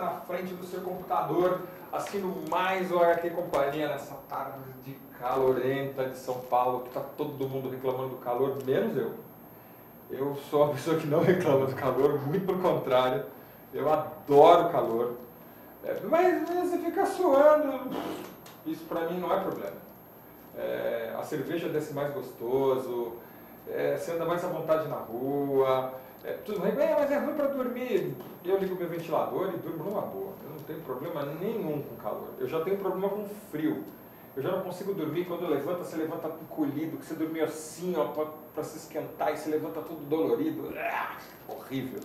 na frente do seu computador, assistindo mais o HQ Companhia nessa tarde calorenta de São Paulo, que está todo mundo reclamando do calor, menos eu. Eu sou uma pessoa que não reclama do calor, muito pelo contrário. Eu adoro o calor. Mas você fica suando, isso para mim não é problema. A cerveja desce mais gostoso, você anda mais à vontade na rua, tudo bem, mas é ruim para dormir. Eu ligo meu ventilador e durmo numa boa. Eu não tenho problema nenhum com calor. Eu já tenho problema com frio. Eu já não consigo dormir quando levanta, você levanta encolhido, que você dormiu assim, ó, para se esquentar e você levanta tudo dolorido. Horrível.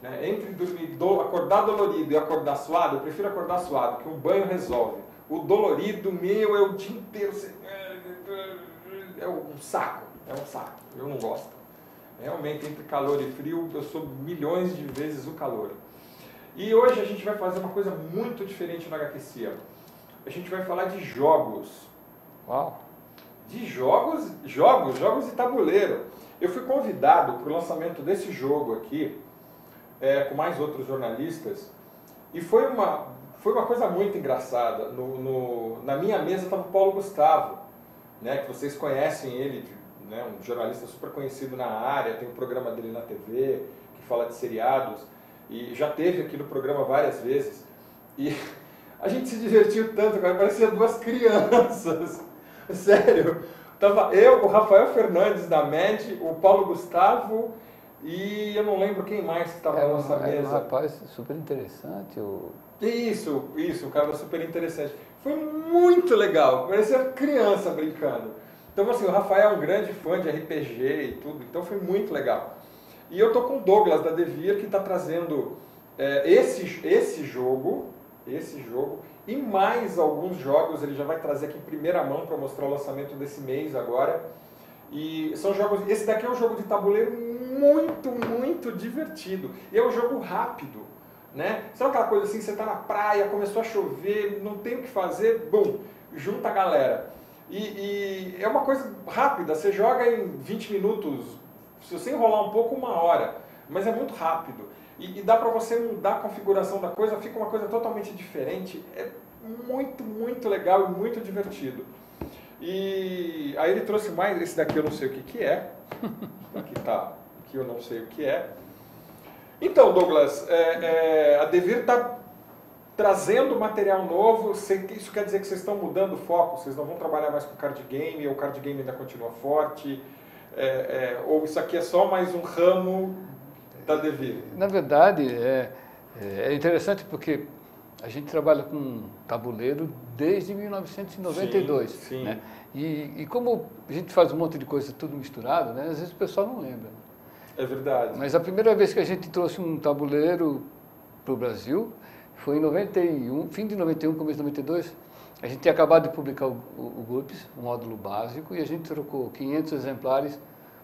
Né? Entre dormir, acordar dolorido e acordar suado, eu prefiro acordar suado, que um banho resolve. O dolorido meu é o dia inteiro, é um saco, eu não gosto. Realmente, entre calor e frio, eu sou milhões de vezes o calor. E hoje a gente vai fazer uma coisa muito diferente no HQcia. A gente vai falar de jogos. Uau! De jogos de tabuleiro. Eu fui convidado para o lançamento desse jogo aqui, com mais outros jornalistas, e foi uma coisa muito engraçada. Na minha mesa estava o Paulo Gustavo, né, que vocês conhecem ele, né, um jornalista super conhecido na área, tem um programa dele na TV, que fala de seriados, e já teve aqui no programa várias vezes. E a gente se divertiu tanto, cara, parecia duas crianças. Sério. Tava eu, o Rafael Fernandes da MED, o Paulo Gustavo e eu não lembro quem mais que estava na nossa mesa. Era um rapaz super interessante. Isso, o cara era super interessante. Foi muito legal, parecia criança brincando. Então, assim, o Rafael é um grande fã de RPG e tudo, então foi muito legal. E eu tô com o Douglas da Devir, que está trazendo esse jogo e mais alguns jogos. Ele já vai trazer aqui em primeira mão para mostrar o lançamento desse mês agora. E são jogos. Esse daqui é um jogo de tabuleiro muito, muito divertido. E é um jogo rápido, né? Sabe aquela coisa assim, você está na praia, começou a chover, não tem o que fazer, bum, junta a galera. E é uma coisa rápida, você joga em 20 minutos, se você enrolar um pouco, 1 hora, mas é muito rápido. E dá para você mudar a configuração da coisa, fica uma coisa totalmente diferente. É muito, muito legal e muito divertido. E aí ele trouxe mais, esse daqui eu não sei o que é. Aqui eu não sei o que é. Então, Douglas, a Devir está trazendo material novo. Isso quer dizer que vocês estão mudando o foco? Vocês não vão trabalhar mais com card game, ou o card game ainda continua forte? Ou isso aqui é só mais um ramo da Devir? Na verdade, é interessante porque a gente trabalha com tabuleiro desde 1992. Sim. Né? E como a gente faz um monte de coisa tudo misturado, né? Às vezes o pessoal não lembra. É verdade. Mas a primeira vez que a gente trouxe um tabuleiro para o Brasil foi em 91, fim de 91, começo de 92. A gente tinha acabado de publicar o GURPS, o módulo básico, e a gente trocou 500 exemplares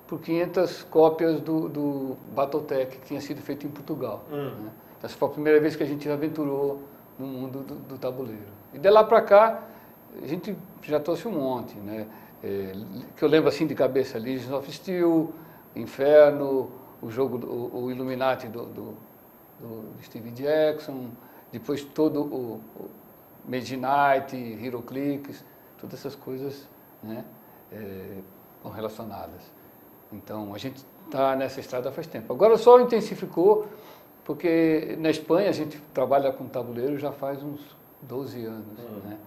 por 500 cópias do Battletech, que tinha sido feito em Portugal. Né? Essa foi a primeira vez que a gente aventurou no mundo do tabuleiro. E de lá para cá, a gente já trouxe um monte, né? Que eu lembro assim de cabeça, Legion of Steel, Inferno, o jogo, o Illuminati do Steve Jackson, depois todo o Mage Knight, HeroClix, todas essas coisas, né, estão relacionadas. Então, a gente está nessa estrada faz tempo. Agora só intensificou, porque na Espanha a gente trabalha com tabuleiro já faz uns 12 anos, né?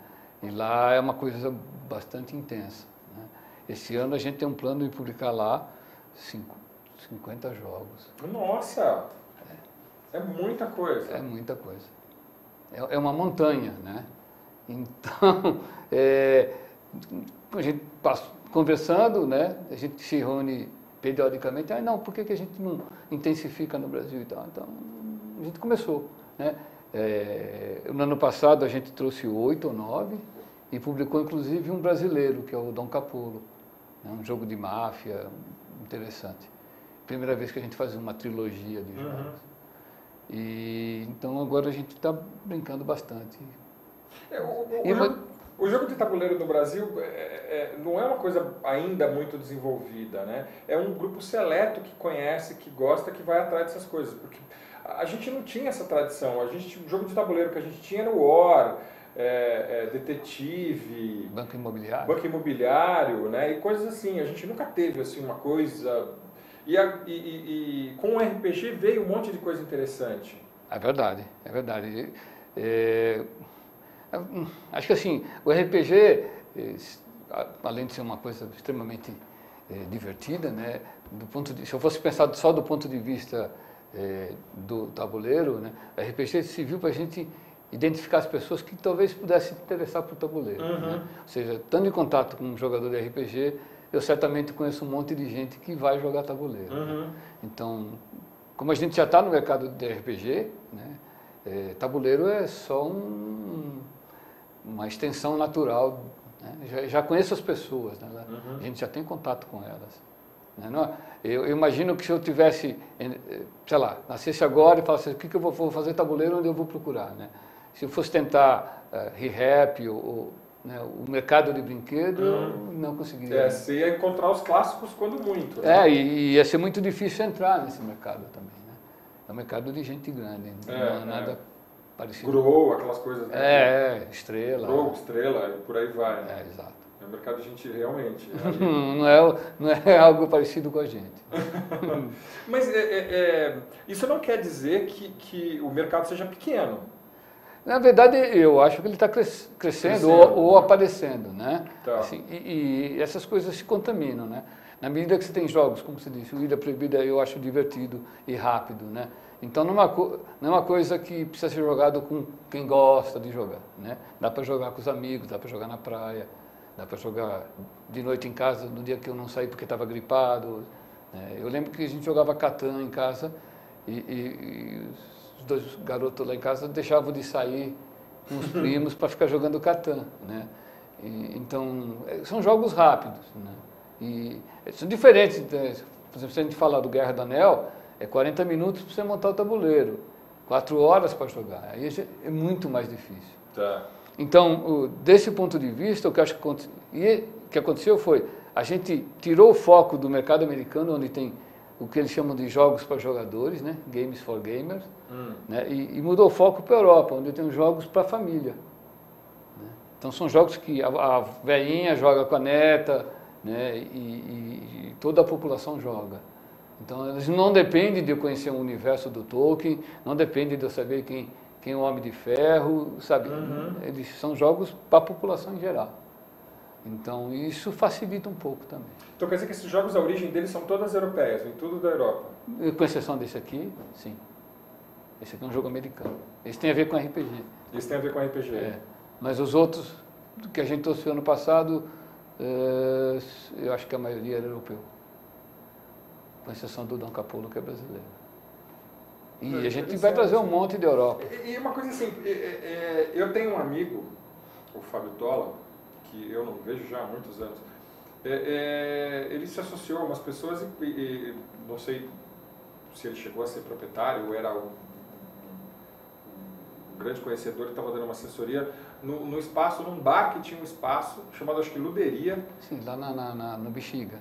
E lá é uma coisa bastante intensa, né? Esse ano a gente tem um plano de publicar lá 50 jogos. Nossa! É muita coisa. É muita coisa. É uma montanha, né? Então, a gente passa conversando, né? A gente se reúne periodicamente. Não, por que a gente não intensifica no Brasil e tal? Então, a gente começou, né? No ano passado a gente trouxe 8 ou 9 e publicou inclusive um brasileiro, que é o Dom Capolo, né? Um jogo de máfia interessante. Primeira vez que a gente faz uma trilogia de jogos. E então agora a gente está brincando bastante. O jogo de tabuleiro no Brasil não é uma coisa ainda muito desenvolvida, né? É um grupo seleto que conhece, que gosta, que vai atrás dessas coisas. Porque a gente não tinha essa tradição. O jogo de tabuleiro que a gente tinha era o War, Detetive, Banco Imobiliário, né? E coisas assim. A gente nunca teve assim uma coisa. E com o RPG veio um monte de coisa interessante. É verdade, é verdade. Acho que assim, o RPG, além de ser uma coisa extremamente divertida, né? Se eu fosse pensar só do ponto de vista do tabuleiro, né? O RPG serviu para a gente identificar as pessoas que talvez pudessem se interessar por tabuleiro. Uhum. Né? Ou seja, estando em contato com um jogador de RPG, eu certamente conheço um monte de gente que vai jogar tabuleiro. Uhum. Né? Então, como a gente já está no mercado de RPG, né? Tabuleiro é só uma extensão natural. Né? Já conheço as pessoas, né? Uhum. A gente já tem contato com elas. Né? Eu imagino que se eu tivesse, sei lá, nascesse agora e falasse, o que eu vou fazer tabuleiro, onde eu vou procurar? Né? Se eu fosse tentar ReHap ou né, o mercado de brinquedo, eu não conseguiria. Você ia encontrar os clássicos quando muito. Né? E ia ser muito difícil entrar nesse mercado também. Né? É um mercado de gente grande, não é nada parecido. Grow, aquelas coisas. Né? Estrela. Grow, Estrela, e por aí vai. Né? Exato. É um mercado de gente realmente. Não é algo parecido com a gente. Mas isso não quer dizer que o mercado seja pequeno. Na verdade, eu acho que ele está crescendo ou aparecendo, né? Tá. Assim, e essas coisas se contaminam, né? Na medida que você tem jogos, como você disse, o Ilha Proibida eu acho divertido e rápido, né? Então não é uma coisa que precisa ser jogado com quem gosta de jogar, né? Dá para jogar com os amigos, dá para jogar na praia, dá para jogar de noite em casa, no dia que eu não saí porque estava gripado. Né? Eu lembro que a gente jogava Catan em casa e os dois garotos lá em casa deixavam de sair com os primos para ficar jogando Catan, né? Então, são jogos rápidos, né? E são diferentes. Por exemplo, se a gente falar do Guerra do Anel, é 40 minutos para você montar o tabuleiro, 4 horas para jogar. Aí é muito mais difícil. Tá. Então, desse ponto de vista, o que acho que aconteceu foi, a gente tirou o foco do mercado americano, onde tem o que eles chamam de jogos para jogadores, né? Games for gamers, né? E mudou o foco para a Europa, onde tem os jogos para a família. Né? Então são jogos que a velhinha joga com a neta, né? E toda a população joga. Então eles não dependem de eu conhecer o universo do Tolkien, não dependem de eu saber quem é o Homem de Ferro, sabe? Eles são jogos para a população em geral. Então, isso facilita um pouco também. Então, quer dizer que esses jogos, a origem deles são todas europeias, vem tudo da Europa? Com exceção desse aqui, sim. Esse aqui é um jogo americano. Esse tem a ver com RPG. Esse tem a ver com RPG. Mas os outros que a gente trouxe ano passado, eu acho que a maioria era europeu. Com exceção do Dom Capolo, que é brasileiro. E a gente vai trazer um monte de Europa. E uma coisa assim, eu tenho um amigo, o Fábio Tola, que eu não vejo já há muitos anos, ele se associou a umas pessoas e não sei se ele chegou a ser proprietário ou era um grande conhecedor, ele estava dando uma assessoria no espaço, num bar que tinha um espaço chamado, acho que Luderia. Sim, lá no Bexiga.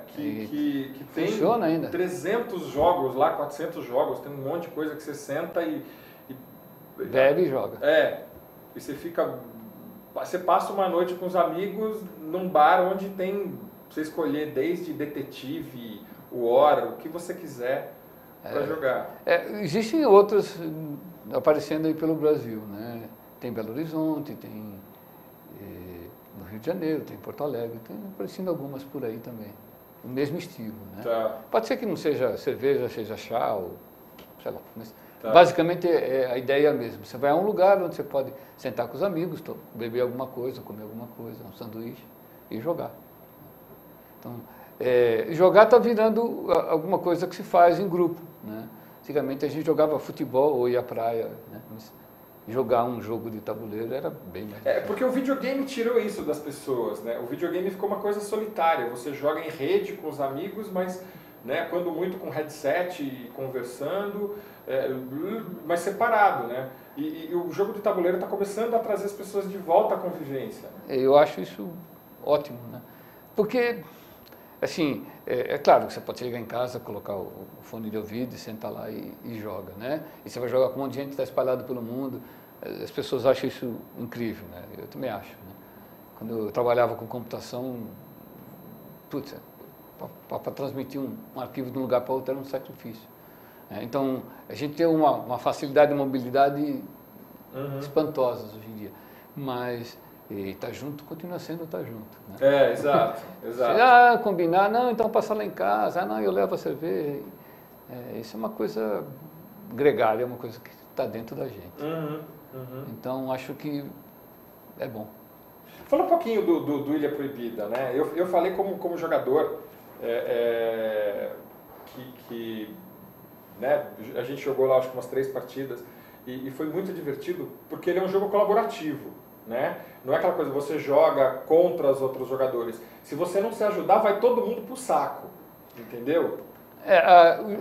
Que tem funciona ainda. 300 jogos lá, 400 jogos, tem um monte de coisa que você senta e bebe e joga. E você passa uma noite com os amigos num bar onde tem, você escolher desde detetive, War, o que você quiser para jogar. Existem outras aparecendo aí pelo Brasil, né? Tem Belo Horizonte, tem no Rio de Janeiro, tem Porto Alegre, tem aparecendo algumas por aí também, o mesmo estilo, né? Tá. Pode ser que não seja cerveja, seja chá, ou sei lá, mas basicamente a ideia é a mesma. Você vai a um lugar onde você pode sentar com os amigos, beber alguma coisa, comer alguma coisa, um sanduíche e jogar. Então, jogar está virando alguma coisa que se faz em grupo, né? Antigamente a gente jogava futebol ou ia à praia, né? Mas jogar um jogo de tabuleiro era bem mais difícil. Porque o videogame tirou isso das pessoas, né? O videogame ficou uma coisa solitária. Você joga em rede com os amigos, mas, né, quando muito com headset e conversando, mas separado, né? E o jogo de tabuleiro está começando a trazer as pessoas de volta à convivência. Eu acho isso ótimo, né? Porque assim, é claro que você pode chegar em casa, colocar o fone de ouvido e sentar lá e joga, né? E você vai jogar com um monte de gente que está espalhado pelo mundo. As pessoas acham isso incrível, né? Eu também acho, né? Quando eu trabalhava com computação, putz, para transmitir um arquivo de um lugar para outro era um sacrifício. Então, a gente tem uma facilidade de mobilidade espantosas hoje em dia. Mas estar junto continua sendo estar junto. Né? Exato, exato. Combinar, não, então passa lá em casa, não, eu levo a cerveja. Isso é uma coisa gregária, é uma coisa que está dentro da gente. Então, acho que é bom. Fala um pouquinho do Ilha Proibida, né? Eu falei como jogador que né, a gente jogou lá acho que umas 3 partidas e foi muito divertido porque ele é um jogo colaborativo, né? Não é aquela coisa, você joga contra os outros jogadores. Se você não se ajudar, vai todo mundo pro saco, entendeu?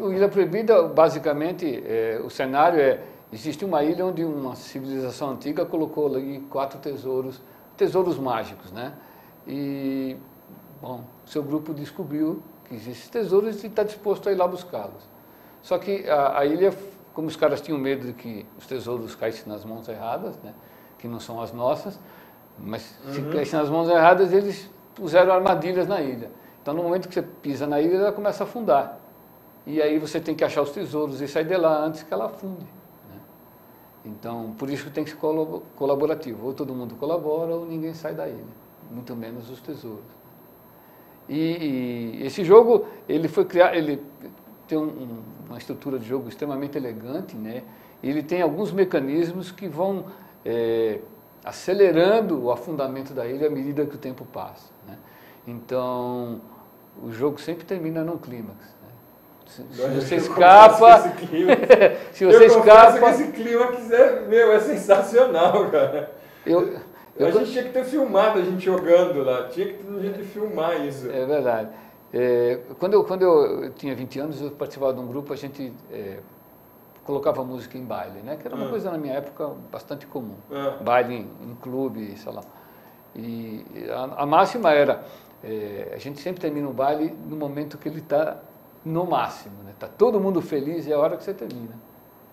O Ilha Proibida, basicamente, o cenário existe uma ilha onde uma civilização antiga colocou ali 4 tesouros mágicos, né? E, bom, seu grupo descobriu que existem tesouros e está disposto a ir lá buscá-los. Só que a ilha, como os caras tinham medo de que os tesouros caíssem nas mãos erradas, né? Que não são as nossas, mas se caíssem nas mãos erradas, eles puseram armadilhas na ilha. Então, no momento que você pisa na ilha, ela começa a afundar. E aí você tem que achar os tesouros e sair de lá antes que ela afunde. Né? Então, por isso que tem que ser colaborativo. Ou todo mundo colabora ou ninguém sai da ilha. Muito menos os tesouros. E esse jogo, ele foi criado, ele tem uma estrutura de jogo extremamente elegante, né? E ele tem alguns mecanismos que vão acelerando o afundamento da ilha à medida que o tempo passa. Né? Então, o jogo sempre termina num clímax. Se você escapa, se você escapa, que esse clímax é sensacional, cara. A gente tinha que ter filmado a gente jogando lá, tinha que ter um jeito de filmar isso. É verdade. Quando eu tinha 20 anos, eu participava de um grupo, a gente colocava música em baile, né? Que era uma coisa na minha época bastante comum. Baile em clube, sei lá. E a máxima era, a gente sempre termina o baile no momento que ele está no máximo, né? Tá todo mundo feliz e é a hora que você termina.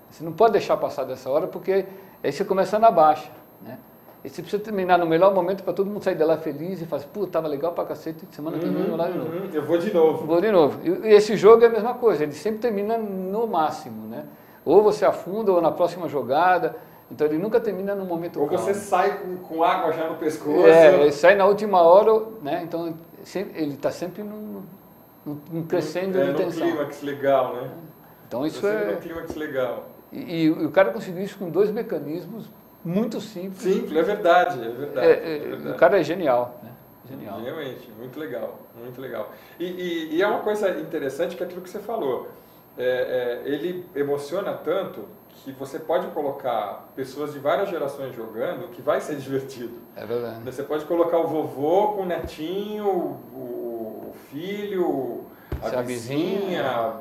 Você não pode deixar passar dessa hora porque aí você começa na baixa, né? E você precisa terminar no melhor momento para todo mundo sair de lá feliz e falar, pô, tava legal pra cacete, semana que vem eu vou lá de novo. Eu vou de novo. Vou de novo. E esse jogo é a mesma coisa, ele sempre termina no máximo, né? Ou você afunda ou na próxima jogada, então ele nunca termina no momento calmo. Ou você sai com água já no pescoço. Ele sai na última hora, né? Então ele está sempre num crescendo de tensão. Um clímax legal, né? Então isso um clímax legal. E o cara conseguiu isso com 2 mecanismos muito simples. Simples, é verdade. O cara é genial, né? Genial. Realmente, muito legal, muito legal. E é uma coisa interessante que é aquilo que você falou. Ele emociona tanto que você pode colocar pessoas de várias gerações jogando que vai ser divertido. É verdade. Você pode colocar o vovô com o netinho, o filho, a vizinha,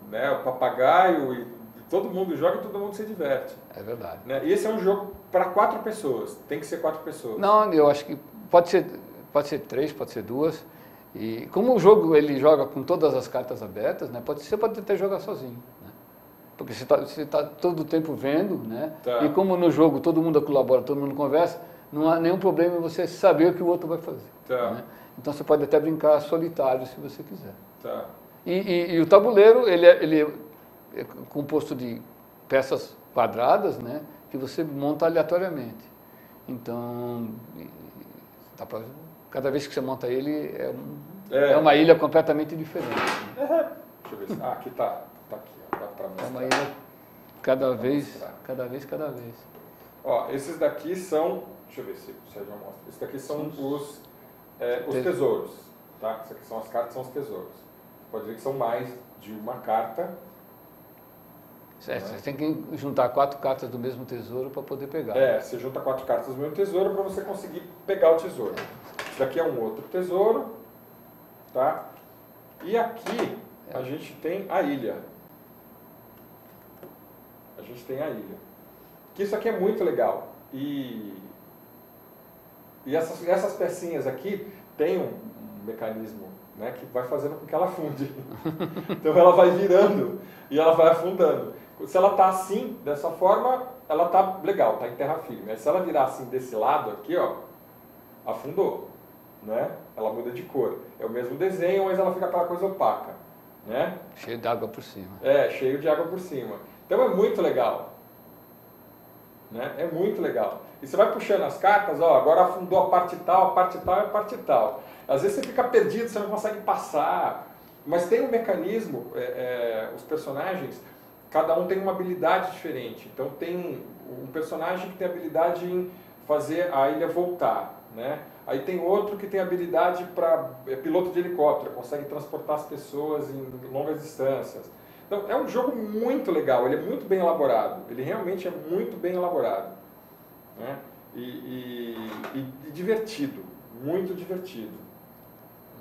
né, o papagaio, e todo mundo joga e todo mundo se diverte. É verdade. Né? E esse é um jogo para 4 pessoas, tem que ser 4 pessoas. Não, eu acho que pode ser 3, pode ser 2. E como o jogo ele joga com todas as cartas abertas, né, você pode até jogar sozinho. Né? Porque você está todo o tempo vendo, né? Tá. E como no jogo todo mundo colabora, todo mundo conversa, não há nenhum problema em você saber o que o outro vai fazer. Tá. Né? Então você pode até brincar solitário se você quiser. Tá. E o tabuleiro ele é composto de peças quadradas, né, que você monta aleatoriamente. Então, cada vez que você monta ele, é uma ilha completamente diferente. Né? Deixa eu ver. Aqui tá. Tá aqui, ó. Dá pra mostrar. É uma ilha cada vez. Ó, esses daqui são... Deixa eu ver se o Sérgio mostra. Esses daqui são os tesouros. Tá? Essas aqui são as cartas, são os tesouros. Você pode ver que são mais de uma carta. Você tem que juntar 4 cartas do mesmo tesouro para poder pegar. Você junta 4 cartas do mesmo tesouro para você conseguir pegar o tesouro. Isso daqui é um outro tesouro, tá? E aqui a gente tem a ilha. Que isso aqui é muito legal. E essas pecinhas aqui tem mecanismo, né, que vai fazendo com que ela afunde. Então ela vai virando e ela vai afundando. Se ela está assim, dessa forma, ela está legal, está em terra firme. Mas se ela virar assim desse lado aqui, ó, afundou, né? Ela muda de cor. É o mesmo desenho, mas ela fica aquela coisa opaca, né? Cheio de água por cima. É, cheio de água por cima. Então é muito legal. Né? É muito legal. E você vai puxando as cartas, ó, agora afundou a parte tal, a parte tal e a parte tal. Às vezes você fica perdido, você não consegue passar. Mas tem um mecanismo, os personagens, cada um tem uma habilidade diferente. Então tem um personagem que tem habilidade em fazer a ilha voltar, né? Aí tem outro que tem habilidade para piloto de helicóptero, consegue transportar as pessoas em longas distâncias. Então é um jogo muito legal, ele é muito bem elaborado, ele realmente é muito bem elaborado, né? E divertido, muito divertido,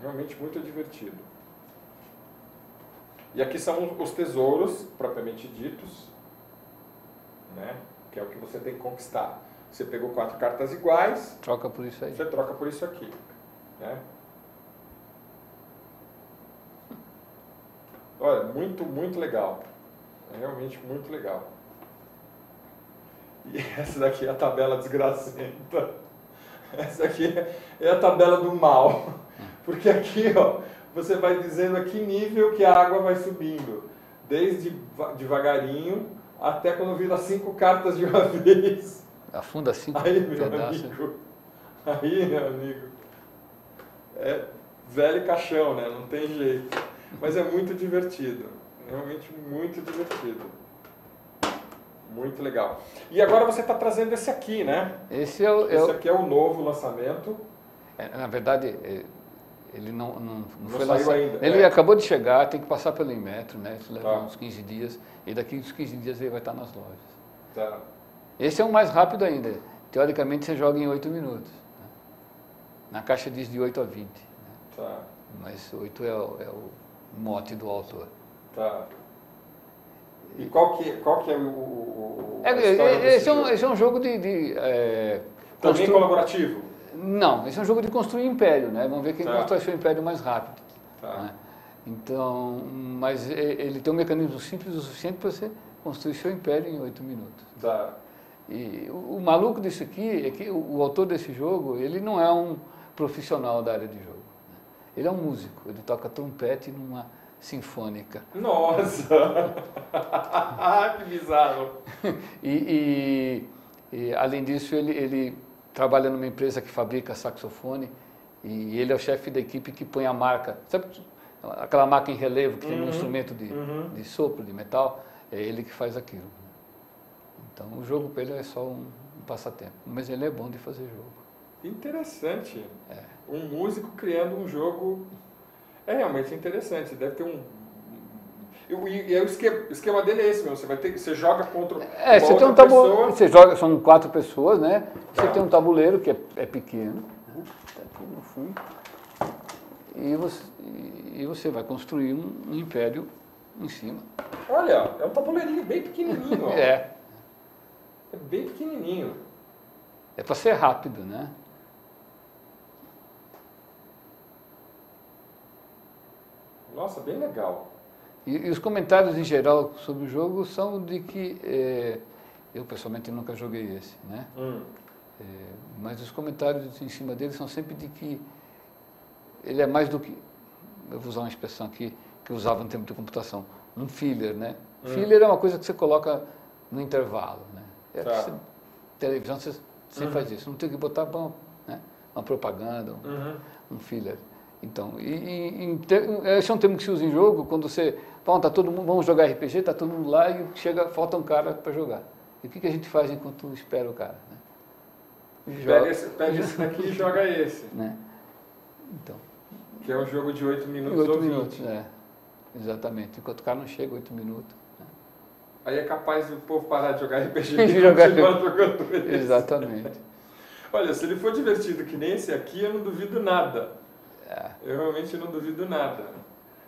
realmente muito divertido. E aqui são os tesouros propriamente ditos, né? Que é o que você tem que conquistar. Você pegou 4 cartas iguais, troca por isso aí. Você troca por isso aqui, né? Olha, muito, muito legal. É realmente muito legal. E essa daqui é a tabela desgracenta. Essa aqui é a tabela do mal. Porque aqui, ó, você vai dizendo a que nível que a água vai subindo. Desde devagarinho até quando vira 5 cartas de uma vez. Afunda 5 pedaços. Aí, meu amigo, é velho caixão, né? Não tem jeito. Mas é muito divertido. Realmente muito divertido. Muito legal. E agora você está trazendo esse aqui, né? Esse aqui é o novo lançamento. Na verdade, ele não foi saiu lançado ainda. Ele acabou de chegar, tem que passar pelo Inmetro, né? Isso leva Tá. uns 15 dias. E daqui uns 15 dias ele vai estar nas lojas. Tá. Esse é o mais rápido ainda. Teoricamente você joga em 8 minutos. Né? Na caixa diz de 8 a 20. Né? Tá. Mas 8 é o mote do autor. Tá. E qual que é esse é um jogo também colaborativo? Não, esse é um jogo de construir império, né? Vamos ver quem Tá. constrói seu império mais rápido. Tá. Né? Então, mas ele tem um mecanismo simples o suficiente para você construir seu império em 8 minutos. Tá. E o maluco disso aqui é que o autor desse jogo, ele não é um profissional da área de jogo. Né? Ele é um músico, ele toca trompete numa sinfônica. Nossa! Que bizarro! E além disso, ele trabalha numa empresa que fabrica saxofone e ele é o chefe da equipe que põe a marca. Sabe aquela marca em relevo que tem um instrumento de sopro, de metal? É ele que faz aquilo. Então o jogo para ele é só um passatempo, mas ele é bom de fazer jogo. Interessante. Um músico criando um jogo é realmente interessante. Deve ter um... E o esquema dele é esse mesmo. Você joga contra uma você tem outra pessoa. Você joga, são 4 pessoas, né? Você tem um tabuleiro que é pequeno, né? Tá aqui no fundo. E você vai construir um império em cima. Olha, é um tabuleirinho bem pequenininho. Ó. É bem pequenininho. É para ser rápido, né? Nossa, bem legal. E os comentários em geral sobre o jogo são de que eu pessoalmente nunca joguei esse, né? Mas os comentários em cima dele são sempre de que ele é mais do que, eu vou usar uma expressão aqui que eu usava no tempo de computação, um filler, né? Filler é uma coisa que você coloca no intervalo, né? Televisão você faz isso, não tem que botar né? Uma propaganda, um filler. Então, esse é um termo que se usa em jogo quando você, tá todo mundo, vamos jogar RPG, tá todo mundo lá e falta um cara para jogar. E o que a gente faz enquanto espera o cara? Né? Pega esse daqui e joga esse. Né? Então, que é um jogo de 8 minutos 8 ou 20. minutos, exatamente. Enquanto o cara não chega, 8 minutos. Né? Aí é capaz do povo parar de jogar RPG e continuar jogando esse. Exatamente. Olha, se ele for divertido que nem esse aqui, eu não duvido nada. Eu realmente não duvido nada.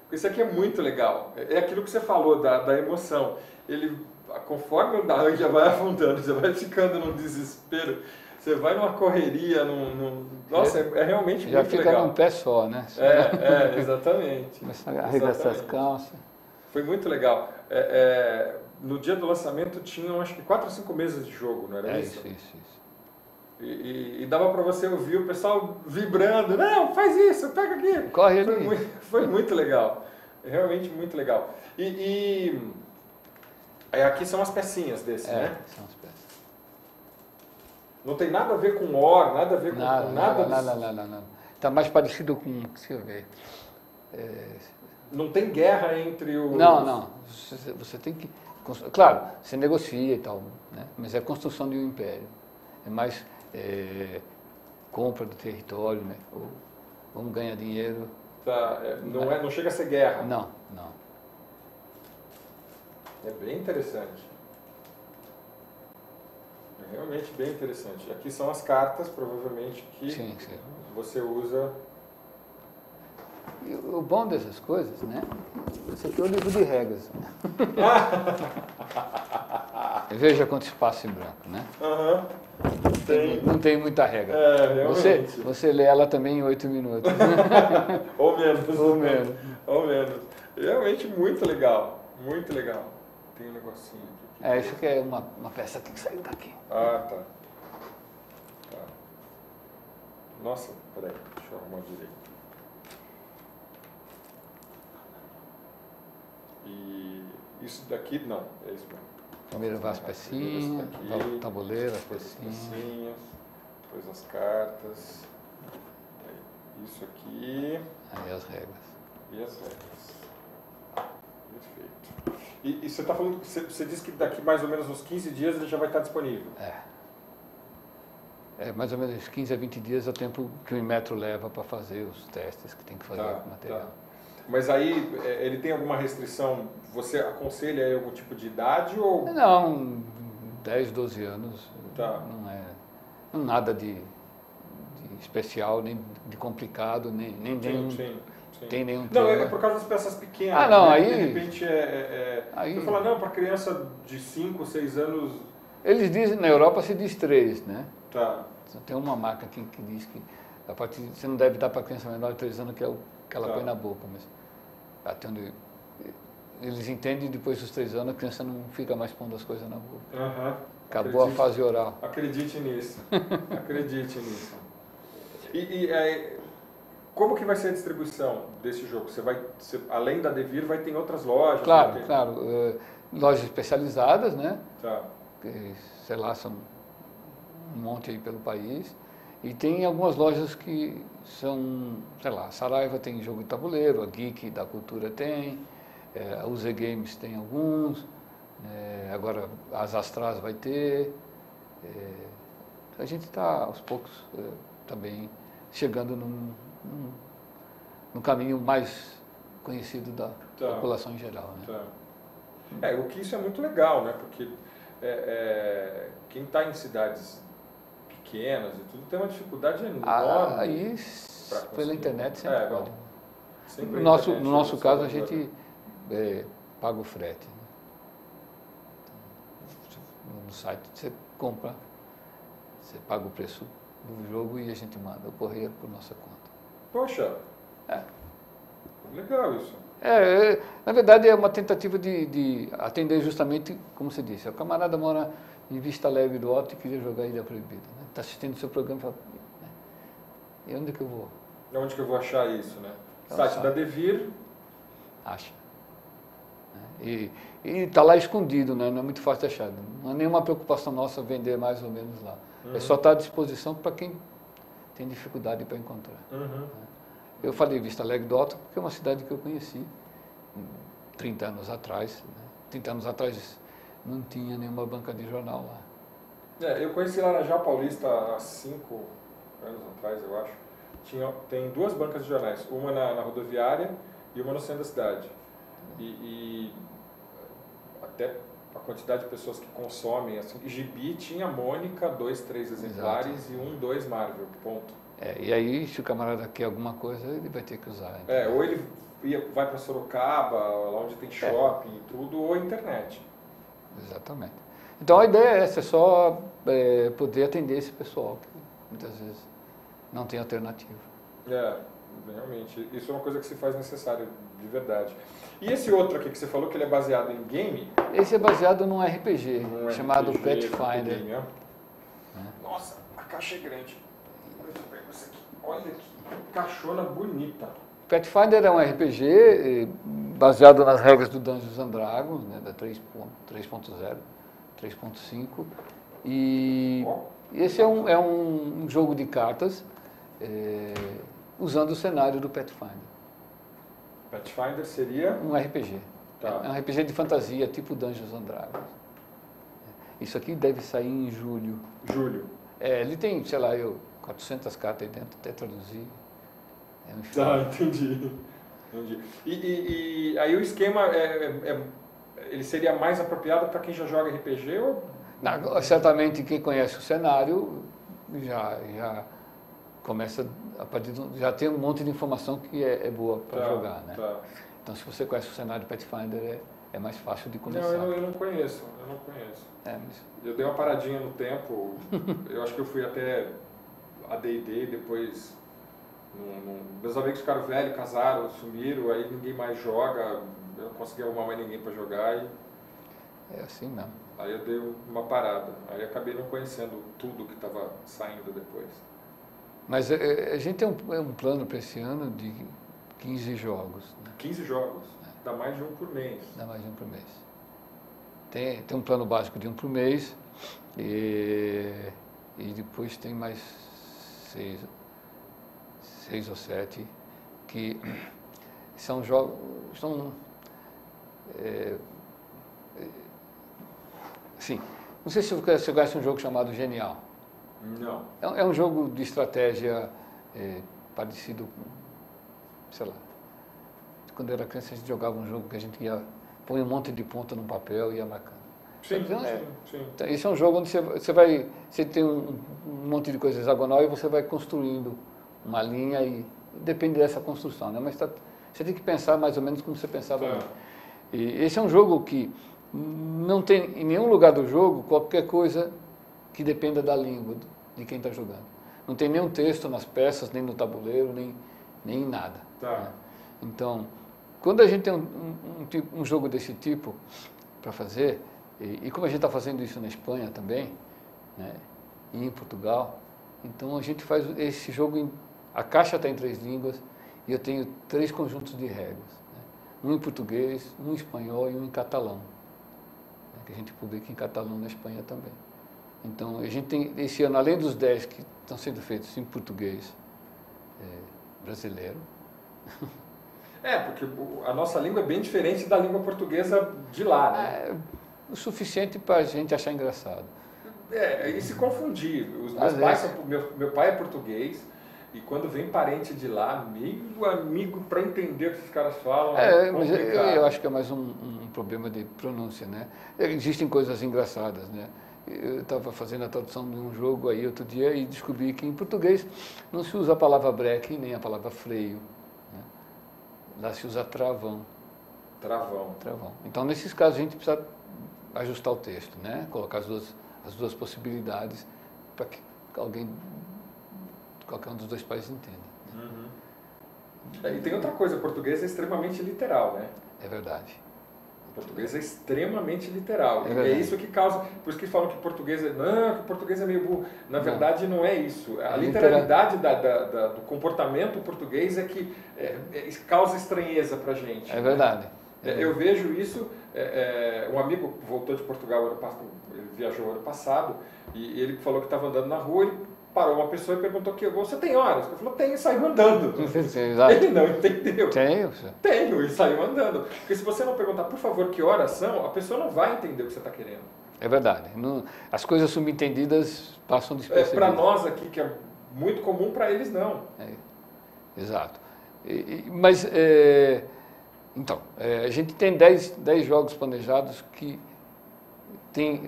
Porque isso aqui é muito legal. É aquilo que você falou da emoção. Ele, conforme a anja vai afundando, você vai ficando num desespero. Você vai numa correria, nossa, é realmente já muito fica legal. num pé só, né? Exatamente. Começa a arregaçar as calças. Foi muito legal. No dia do lançamento tinham acho que 4 ou 5 mesas de jogo, não era isso? Isso. E dava para você ouvir o pessoal vibrando, não, faz isso, pega aqui. Corre ali. Foi muito legal, realmente muito legal. Aqui são as pecinhas desse, né? São as peças. Não tem nada a ver com War, nada a ver com nada. Nada. Está mais parecido com, deixa eu ver. Não tem guerra entre os... Não. Você tem que... Claro, você negocia e tal, né? Mas é a construção de um império. É mais compra do território, né? Ou vamos ganhar dinheiro. Tá, não chega a ser guerra. Não. É bem interessante. É realmente bem interessante. Aqui são as cartas, provavelmente, que Sim. você usa... E o bom dessas coisas, né? Esse aqui é o livro de regras. Veja quanto espaço em branco, né? Não tem muita regra. Você lê ela também em 8 minutos. Ou menos. Realmente muito legal. Muito legal. Tem um negocinho aqui. Isso aqui é uma peça que saiu daqui. Tá. Nossa, peraí, deixa eu arrumar direito. E isso daqui, não, é isso mesmo. Primeiro vai as pecinhas, vai o tabuleiro, as pecinhas. Depois as cartas. Isso aqui. Aí as regras. E as regras. Perfeito. E você está falando, você disse que daqui mais ou menos uns 15 dias ele já vai estar disponível. Mais ou menos 15 a 20 dias é o tempo que o Inmetro leva para fazer os testes que tem que fazer com o material. Tá. Mas aí ele tem alguma restrição? Você aconselha aí algum tipo de idade ou... Não, 10, 12 anos. Tá. Não é nada de especial, nem de complicado, nem tem nenhum Não, tema. é por causa das peças pequenas. Não, né? aí... De repente você fala, não, para criança de 5, 6 anos... Eles dizem, na Europa se diz 3, né? Tá. Tem uma marca aqui que diz que a partir você não deve dar para criança menor de 3 anos, que é o que ela põe na boca. Mas até onde eles entendem, depois dos 3 anos a criança não fica mais pondo as coisas na boca. Acabou a fase oral. Acredite nisso. E como que vai ser a distribuição desse jogo? Além da Devir, vai ter outras lojas? Claro. Lojas especializadas, né? Tá. Que, sei lá, são um monte aí pelo país. E tem algumas lojas que são, sei lá, a Saraiva tem jogo de tabuleiro, a Geek da Cultura tem, a UZ Games tem alguns, agora as Astras vai ter. A gente está, aos poucos, também chegando num caminho mais conhecido da população em geral. Né? O que isso é muito legal, né? Porque quem está em cidades pequenas e tudo tem uma dificuldade enorme. Aí, pela internet, sempre pode. Sempre No nosso caso, a gente paga o frete. Né? No site você compra, você paga o preço do jogo e a gente manda o correio por nossa conta. Poxa! Legal isso. Na verdade é uma tentativa de atender justamente, como você disse, o camarada mora em Vista Alegre do Alto e queria jogar Ilha Proibida. Está assistindo o seu programa e fala, e onde que eu vou? Onde que eu vou achar isso, né? Site da Devir. Acha. E está lá escondido, né? Não é muito fácil de achar. Não é nenhuma preocupação nossa vender mais ou menos lá. É só estar à disposição para quem tem dificuldade para encontrar. Eu falei Vista Alegre do Alto porque é uma cidade que eu conheci 30 anos atrás. Né? 30 anos atrás não tinha nenhuma banca de jornal lá. Eu conheci Laranjal Paulista há 5 anos atrás, eu acho. Tem 2 bancas de jornais, uma na rodoviária e uma no centro da cidade. E até a quantidade de pessoas que consomem, assim, Gibi tinha Mônica, 2, 3 exemplares. Exato. E 1, 2 Marvel, ponto. E aí, se o camarada quer alguma coisa, ele vai ter que usar. Ou ele vai para Sorocaba, lá onde tem shopping e tudo, ou internet. Exatamente. Então a ideia é essa, é só poder atender esse pessoal, que muitas vezes não tem alternativa. Realmente, isso é uma coisa que se faz necessário, de verdade. E esse outro aqui que você falou que ele é baseado em game? Esse é baseado num RPG, chamado RPG, Pathfinder. Game, Nossa, a caixa é grande. Deixa eu pegar essa aqui. Olha que caixona bonita. Pathfinder é um RPG baseado nas regras do Dungeons and Dragons, né, da 3.0, 3.5. E esse é um jogo de cartas usando o cenário do Pathfinder. Pathfinder seria? Um RPG. Tá. É um RPG de fantasia, tipo Dungeons and Dragons. Isso aqui deve sair em julho. Julho. Ele tem, sei lá, 400 cartas aí dentro, até traduzir. Entendi. E aí o esquema ele seria mais apropriado para quem já joga RPG? Ou... Certamente quem conhece o cenário já começa a partir já tem um monte de informação que é boa para jogar, né? Tá. Então se você conhece o cenário de Pathfinder é mais fácil de começar. Não, eu não conheço. Eu dei uma paradinha no tempo. Eu acho que eu fui até a D&D, depois meus amigos ficaram velhos, casaram, sumiram, aí ninguém mais joga, eu não consegui arrumar mais ninguém para jogar e... É assim mesmo. Aí eu dei uma parada, aí acabei não conhecendo tudo que estava saindo depois. Mas a gente tem um plano para esse ano de 15 jogos. Né? 15 jogos? Dá mais de um por mês. Dá mais de um por mês. Tem um plano básico de um por mês e depois tem mais 6 ou 7 que são jogos... Sim, não sei se você conhece um jogo chamado Genial. Não. É um jogo de estratégia parecido com, sei lá, quando eu era criança a gente jogava um jogo que a gente põe um monte de ponta num papel e ia marcando. Sim. Então, esse é um jogo onde você tem um monte de coisa hexagonal e você vai construindo uma linha e depende dessa construção, né? Mas você tem que pensar mais ou menos como você pensava. E esse é um jogo que não tem em nenhum lugar do jogo qualquer coisa que dependa da língua de quem está jogando. Não tem nenhum texto nas peças, nem no tabuleiro, nem em nada. Né? Então, quando a gente tem um jogo desse tipo para fazer, e como a gente está fazendo isso na Espanha também, né, e em Portugal, então a gente faz esse jogo, a caixa está em 3 línguas, e eu tenho 3 conjuntos de regras. Né? Um em português, um em espanhol e um em catalão. Né, que a gente publica em catalão na Espanha também. Então, a gente tem, esse ano, além dos 10 que estão sendo feitos em português brasileiro. Porque a nossa língua é bem diferente da língua portuguesa de lá, né? O suficiente para a gente achar engraçado. E se confundir. Os meus pais meu pai é português, e quando vem parente de lá, meio amigo para entender o que esses caras falam. Mas eu acho que é mais um problema de pronúncia, né? Existem coisas engraçadas, né? Eu estava fazendo a tradução de um jogo aí outro dia e descobri que em português não se usa a palavra breque nem a palavra freio. Né? Lá se usa travão. Travão. Então, nesses casos, a gente precisa ajustar o texto, né? Colocar as duas possibilidades para que qualquer um dos dois países entenda. Né? E tem outra coisa, o português é extremamente literal, né? É verdade. O português é extremamente literal. É isso que causa... Por isso que falam que português que o português é meio burro. Na verdade, não é isso. A literalidade do comportamento português é que causa estranheza para a gente. É verdade. Eu vejo isso... um amigo voltou de Portugal, ele viajou ano passado, e ele falou que estava andando na rua, ele parou uma pessoa e perguntou: você tem horas? Ele falou: tenho, e saiu andando. Exato. Ele não entendeu. Tenho, e saiu andando. Porque se você não perguntar, por favor, que horas são, a pessoa não vai entender o que você está querendo. É verdade. As coisas subentendidas passam despercebidas. Para nós aqui, que é muito comum, para eles não. Exato. Mas, então, a gente tem 10 jogos planejados que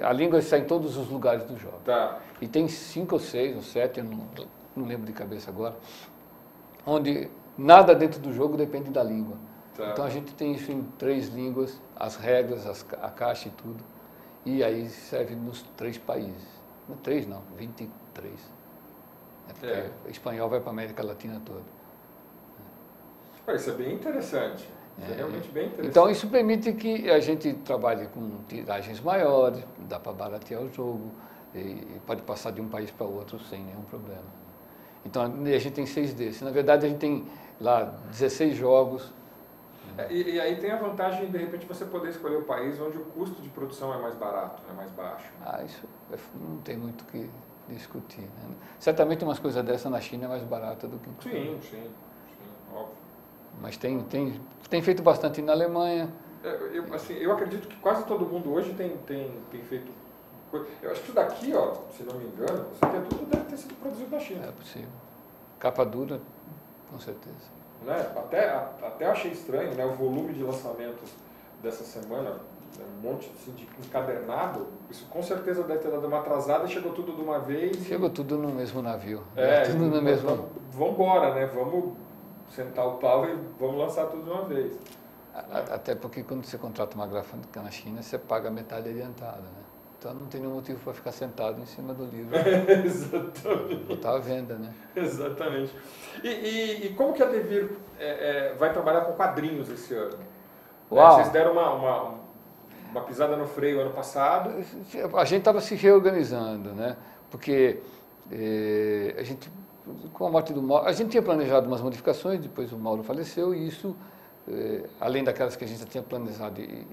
a língua está em todos os lugares do jogo. Tá. E tem 5 ou 6 ou 7, eu não lembro de cabeça agora, onde nada dentro do jogo depende da língua. Tá. Então a gente tem isso em 3 línguas, as regras, a caixa e tudo. E aí serve nos 3 países. 3 não, 23. Porque o espanhol vai para a América Latina toda. Isso é bem interessante. Isso é realmente bem interessante. Então, isso permite que a gente trabalhe com tiragens maiores, dá para baratear o jogo, e pode passar de um país para outro sem nenhum problema. Então, a gente tem 6 desses. Na verdade, a gente tem lá 16 jogos. E aí tem a vantagem, de repente, você poder escolher o país onde o custo de produção é mais barato, é mais baixo. Isso não tem muito o que discutir. Né? Certamente umas coisas dessa na China é mais barata do que... Sim, óbvio. Mas tem feito bastante na Alemanha. Eu acredito que quase todo mundo hoje tem feito... Eu acho que isso daqui, ó, se não me engano, isso aqui tudo deve ter sido produzido na China. É possível. Capa dura, com certeza. Né? Até achei estranho, né, o volume de lançamentos dessa semana, um monte assim, de encadernado, isso com certeza deve ter dado uma atrasada e chegou tudo de uma vez. Chegou tudo no mesmo navio. Tudo no mesmo. Vamos embora, né? Vamos sentar o pau e vamos lançar tudo de uma vez. Até porque quando você contrata uma gráfica na China, você paga metade adiantada, né? Então não tem nenhum motivo para ficar sentado em cima do livro. Exatamente. Botar à venda, né? Exatamente. E como que a Devir vai trabalhar com quadrinhos esse ano? Uau. Vocês deram uma pisada no freio ano passado. A gente estava se reorganizando, né? Porque a gente, com a morte do Mauro, a gente tinha planejado umas modificações, depois o Mauro faleceu e isso, além daquelas que a gente já tinha planejado e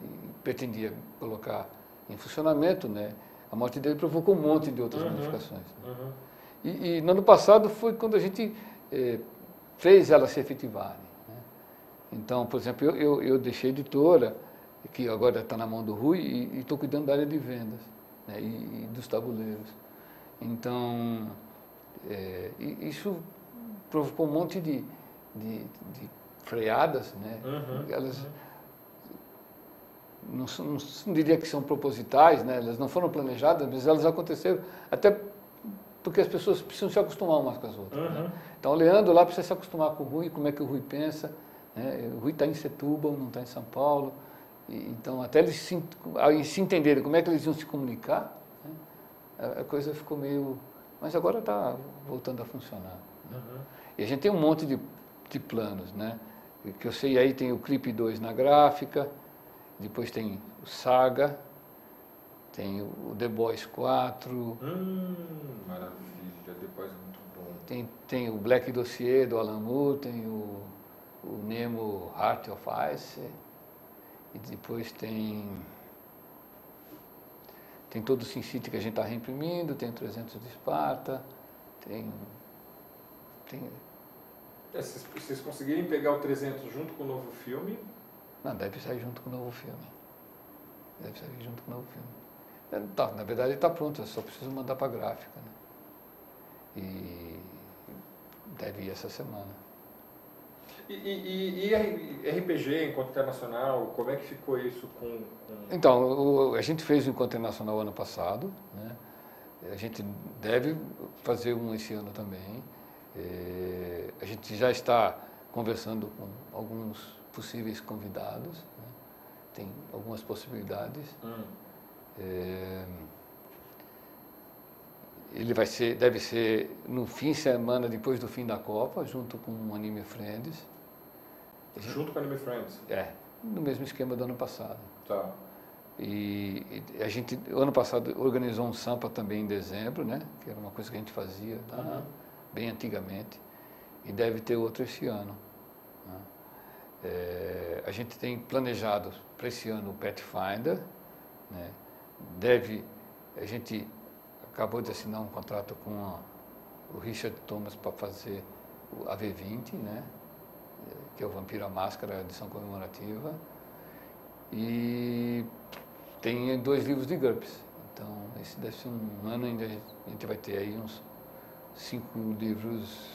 pretendia colocar em funcionamento, né? A morte dele provocou um monte de outras modificações. Né? E no ano passado foi quando a gente fez elas se efetivarem. Né? Então, por exemplo, eu deixei a editora, que agora está na mão do Rui, e estou cuidando da área de vendas, né? e dos tabuleiros. Então, isso provocou um monte de freadas, né? Elas não diria que são propositais, né? Elas não foram planejadas, mas elas aconteceram até porque as pessoas precisam se acostumar umas com as outras. Né? Então, o Leandro lá precisa se acostumar com o Rui, como é que o Rui pensa. Né? O Rui está em Setúbal, não está em São Paulo. Então, até eles se entenderem como é que eles iam se comunicar, né? A coisa ficou meio... Mas agora está voltando a funcionar. Né? E a gente tem um monte de planos, né? Que eu sei, aí tem o Clip 2 na gráfica, depois tem o Saga, tem o The Boys 4. Maravilha, The Boys é muito bom. Tem o Black Dossier do Alan Moore, tem o Nemo Heart of Ice, e depois tem todo o Sin City que a gente está reimprimindo, tem o 300 de Esparta, vocês conseguirem pegar o 300 junto com o novo filme? Não, deve sair junto com o novo filme. Deve sair junto com o novo filme. Tá, na verdade ele está pronto, eu só preciso mandar para a gráfica. Né? E deve ir essa semana. E RPG, Encontro Internacional, como é que ficou isso com... Então, a gente fez o Encontro Internacional ano passado, né? A gente deve fazer um esse ano também. A gente já está conversando com alguns possíveis convidados, né? Tem algumas possibilidades. Ele deve ser no fim de semana depois do fim da Copa, junto com o Anime Friends. Junto com o Anime Friends? No mesmo esquema do ano passado. Tá. E a gente, o ano passado, organizou um Sampa também em dezembro, né? Que era uma coisa que a gente fazia bem antigamente, e deve ter outro esse ano. Né? A gente tem planejado para esse ano o Pathfinder, né? A gente acabou de assinar um contrato com o Richard Thomas para fazer a V20, né? Que é o Vampiro à Máscara, edição comemorativa, e tem 2 livros de GURPS. Então, esse deve ser um ano ainda, a gente vai ter aí uns 5 livros.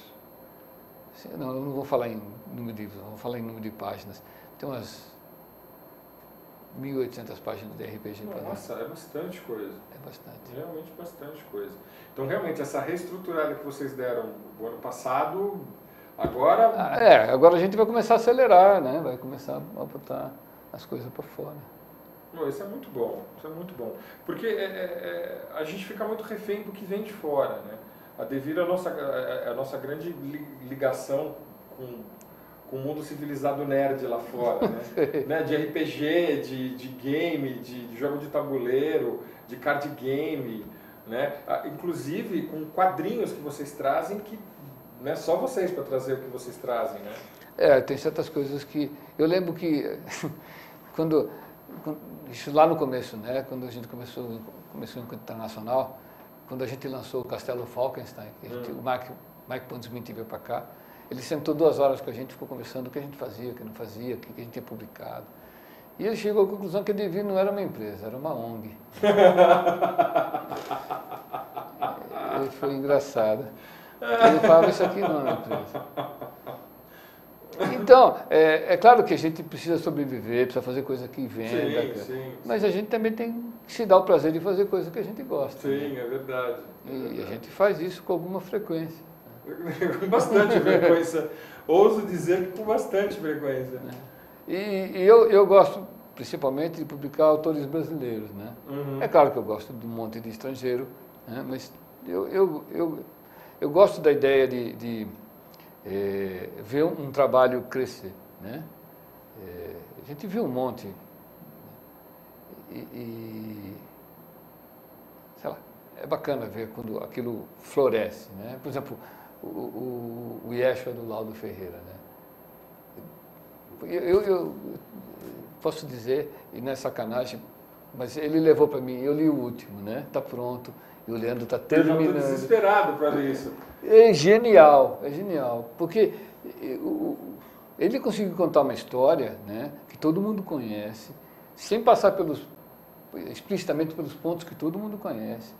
Não, eu não vou falar em número de livros, vou falar em número de páginas. Tem umas 1.800 páginas de RPG. Nossa, é bastante coisa. É bastante. Realmente bastante coisa. Então, realmente, essa reestruturada que vocês deram o ano passado, agora... Agora a gente vai começar a acelerar, né? Vai começar a botar as coisas para fora. Não, isso é muito bom, isso é muito bom. Porque a gente fica muito refém do que vem de fora, né? A Devir é a nossa grande ligação com o mundo civilizado nerd lá fora, né? De RPG, de game, de jogo de tabuleiro, de card game, né? Inclusive com quadrinhos que vocês trazem que não é só vocês para trazer o que vocês trazem, né? Tem certas coisas que... Eu lembro que isso lá no começo, né? Quando a gente começou o Encontro Internacional, quando a gente lançou o Castelo Falkenstein, o Mike Pondsmith veio para cá, ele sentou 2 horas com a gente, ficou conversando o que a gente fazia, o que não fazia, o que a gente tinha publicado. E ele chegou à conclusão que a Devir não era uma empresa, era uma ONG. Ele foi engraçado. Ele falava, isso aqui não é uma empresa. Então, é claro que a gente precisa sobreviver, precisa fazer coisa que venda, sim. Mas a gente também tem que se dar o prazer de fazer coisa que a gente gosta. Sim, né? É verdade. E a gente faz isso com alguma frequência. Com bastante frequência. Ouso dizer que com bastante frequência. E eu gosto principalmente de publicar autores brasileiros, né? Uhum. É claro que eu gosto de um monte de estrangeiro, né? Mas eu gosto da ideia de ver um trabalho crescer, né? A gente viu um monte sei lá, é bacana ver quando aquilo floresce, né? Por exemplo, o Yeshua do Laudo Ferreira, né? Eu posso dizer, e não é sacanagem, mas ele levou para mim, eu li o último, né? Está pronto, e o Leandro está terminando. Eu já estou desesperado para ler isso. É genial, porque ele conseguiu contar uma história, né, que todo mundo conhece, sem passar explicitamente pelos pontos que todo mundo conhece.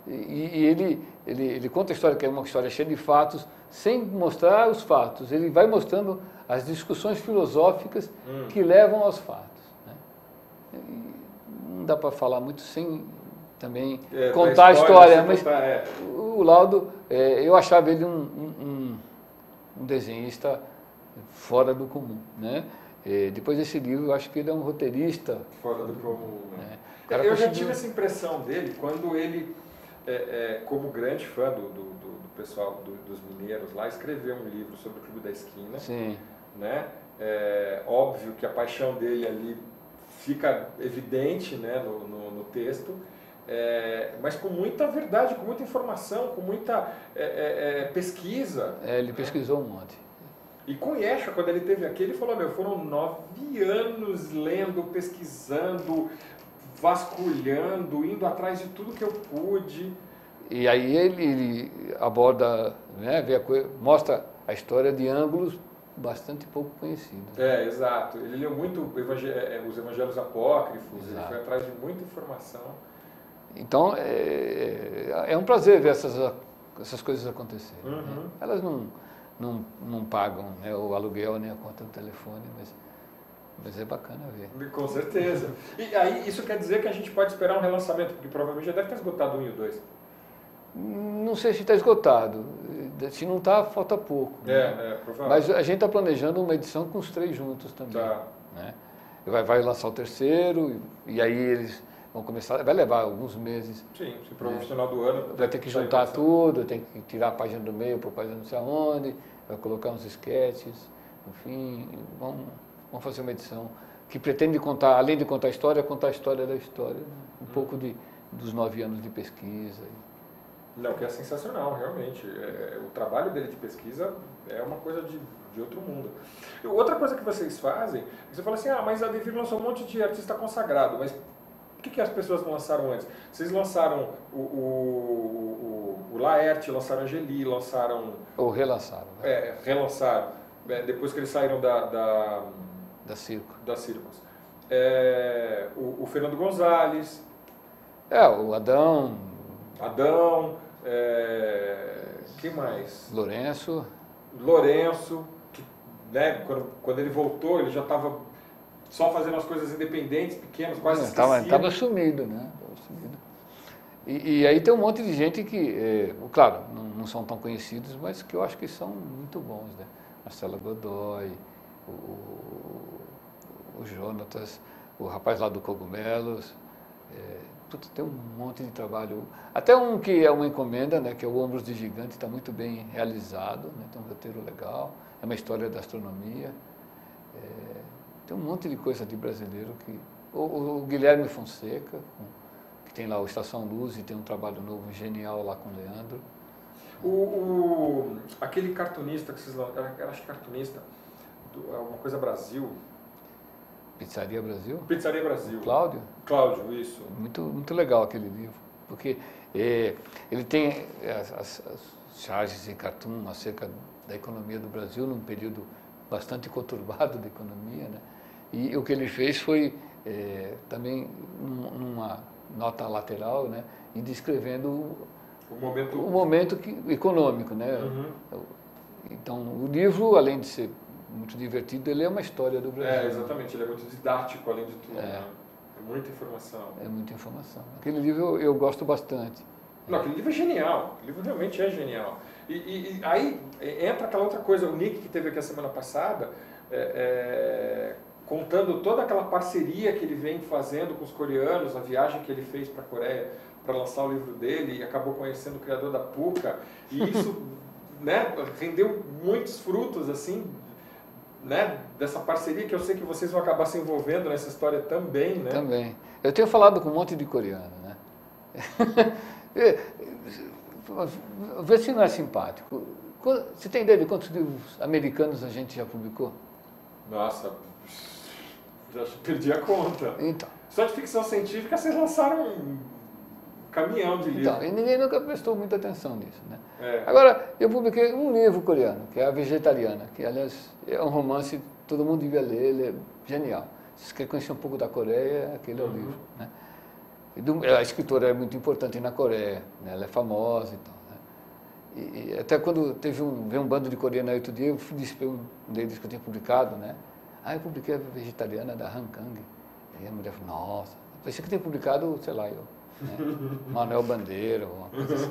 E ele conta a história, que é uma história cheia de fatos, sem mostrar os fatos. Ele vai mostrando as discussões filosóficas que levam aos fatos, né? Não dá para falar muito sem também contar a história, mas o Laudo, eu achava ele um desenhista fora do comum, né? Depois desse livro, eu acho que ele é um roteirista fora do comum, né? Eu já tive essa impressão dele quando ele, como grande fã do pessoal dos mineiros lá, escreveu um livro sobre o Clube da Esquina. Sim. Né? Óbvio que a paixão dele ali fica evidente, né, no texto, mas com muita verdade, com muita informação, com muita pesquisa. Ele pesquisou um monte. E com Yeshua, quando ele esteve aqui, ele falou, foram 9 anos lendo, pesquisando, vasculhando, indo atrás de tudo que eu pude. E aí ele aborda, né, mostra a história de ângulos bastante pouco conhecidos. Exato. Ele leu muito os evangelhos apócrifos, Exato. Ele foi atrás de muita informação. Então, é um prazer ver essas coisas acontecerem. Uhum. Né? Elas não pagam, né, o aluguel nem a conta do telefone, mas é bacana ver. Com certeza. E aí, isso quer dizer que a gente pode esperar um relançamento, porque provavelmente já deve ter esgotado o 1 e o 2. Não sei se está esgotado. Se não está, falta pouco. Provavelmente. Mas a gente está planejando uma edição com os 3 juntos também. Tá. Né? Vai lançar o 3º, e aí eles vão começar, vai levar alguns meses. Sim, se para o final do ano. Vai ter que juntar tudo, tem que tirar a página do meio para a página não sei aonde, vai colocar uns sketches, enfim, vamos fazer uma edição que pretende contar, além de contar a história da história, né? Um pouco dos 9 anos de pesquisa. Não, que é sensacional, realmente. O trabalho dele de pesquisa é uma coisa de outro mundo. E outra coisa que vocês fazem, você fala assim, mas a Devir lançou um monte de artista consagrado, mas o que as pessoas lançaram antes? Vocês lançaram o Laerte, lançaram a Angeli, lançaram... Ou relançaram. Né? Relançaram. Depois que eles saíram da Circos. O Fernando Gonzalez. O Adão. Quem mais? Lourenço, que, né, quando ele voltou, ele já estava só fazendo as coisas independentes, pequenas, quase esquecido. Estava sumido, né? E aí tem um monte de gente que, claro, não são tão conhecidos, mas que eu acho que são muito bons, né? Marcela Godoy, o Jonatas, o rapaz lá do Cogumelos. Tem um monte de trabalho. Até um que é uma encomenda, né, que é o Ombros de Gigante, está muito bem realizado, né, tem um roteiro legal, é uma história da astronomia. Tem um monte de coisa de brasileiro que... O Guilherme Fonseca, que tem lá o Estação Luz e tem um trabalho novo genial lá com o Leandro. Aquele cartunista que vocês lançaram, acho que cartunista, alguma coisa Brasil. Pizzaria Brasil? Pizzaria Brasil. Cláudio? Cláudio, isso. Muito legal aquele livro, porque ele tem as charges em cartoon acerca da economia do Brasil num período bastante conturbado da economia, né? E o que ele fez foi também numa nota lateral, né, e descrevendo o momento econômico, né? Uhum. Então, o livro, além de ser muito divertido, ele é uma história do Brasil. Exatamente, ele é muito didático, além de tudo. Né? É muita informação. É muita informação. Aquele livro eu gosto bastante. Não, aquele livro é genial, aquele livro realmente é genial. E aí entra aquela outra coisa, o Nick que teve aqui a semana passada, contando toda aquela parceria que ele vem fazendo com os coreanos, a viagem que ele fez para a Coreia para lançar o livro dele, e acabou conhecendo o criador da Pucca, e isso né, rendeu muitos frutos, assim, né, dessa parceria que eu sei que vocês vão acabar se envolvendo nessa história também, né? Também. Eu tenho falado com um monte de coreano, né? Vê se não é simpático. Você tem ideia de quantos livros americanos a gente já publicou? Nossa, já perdi a conta. Então. Só de ficção científica vocês lançaram um caminhão de livros. Então, e ninguém nunca prestou muita atenção nisso, né? Agora, eu publiquei um livro coreano, que é A Vegetariana, que, aliás, é um romance, todo mundo devia ler, ele é genial. Se você quer conhecer um pouco da Coreia, aquele é o livro, né? A escritora é muito importante na Coreia, né? Ela é famosa e tal, né? E até quando veio um bando de coreanos aí outro dia, eu disse para um deles que eu tinha publicado, né? Eu publiquei A Vegetariana da Han Kang. E a mulher falou, nossa, parecia que tinha publicado, sei lá, né? Manuel Bandeira, uma coisa assim.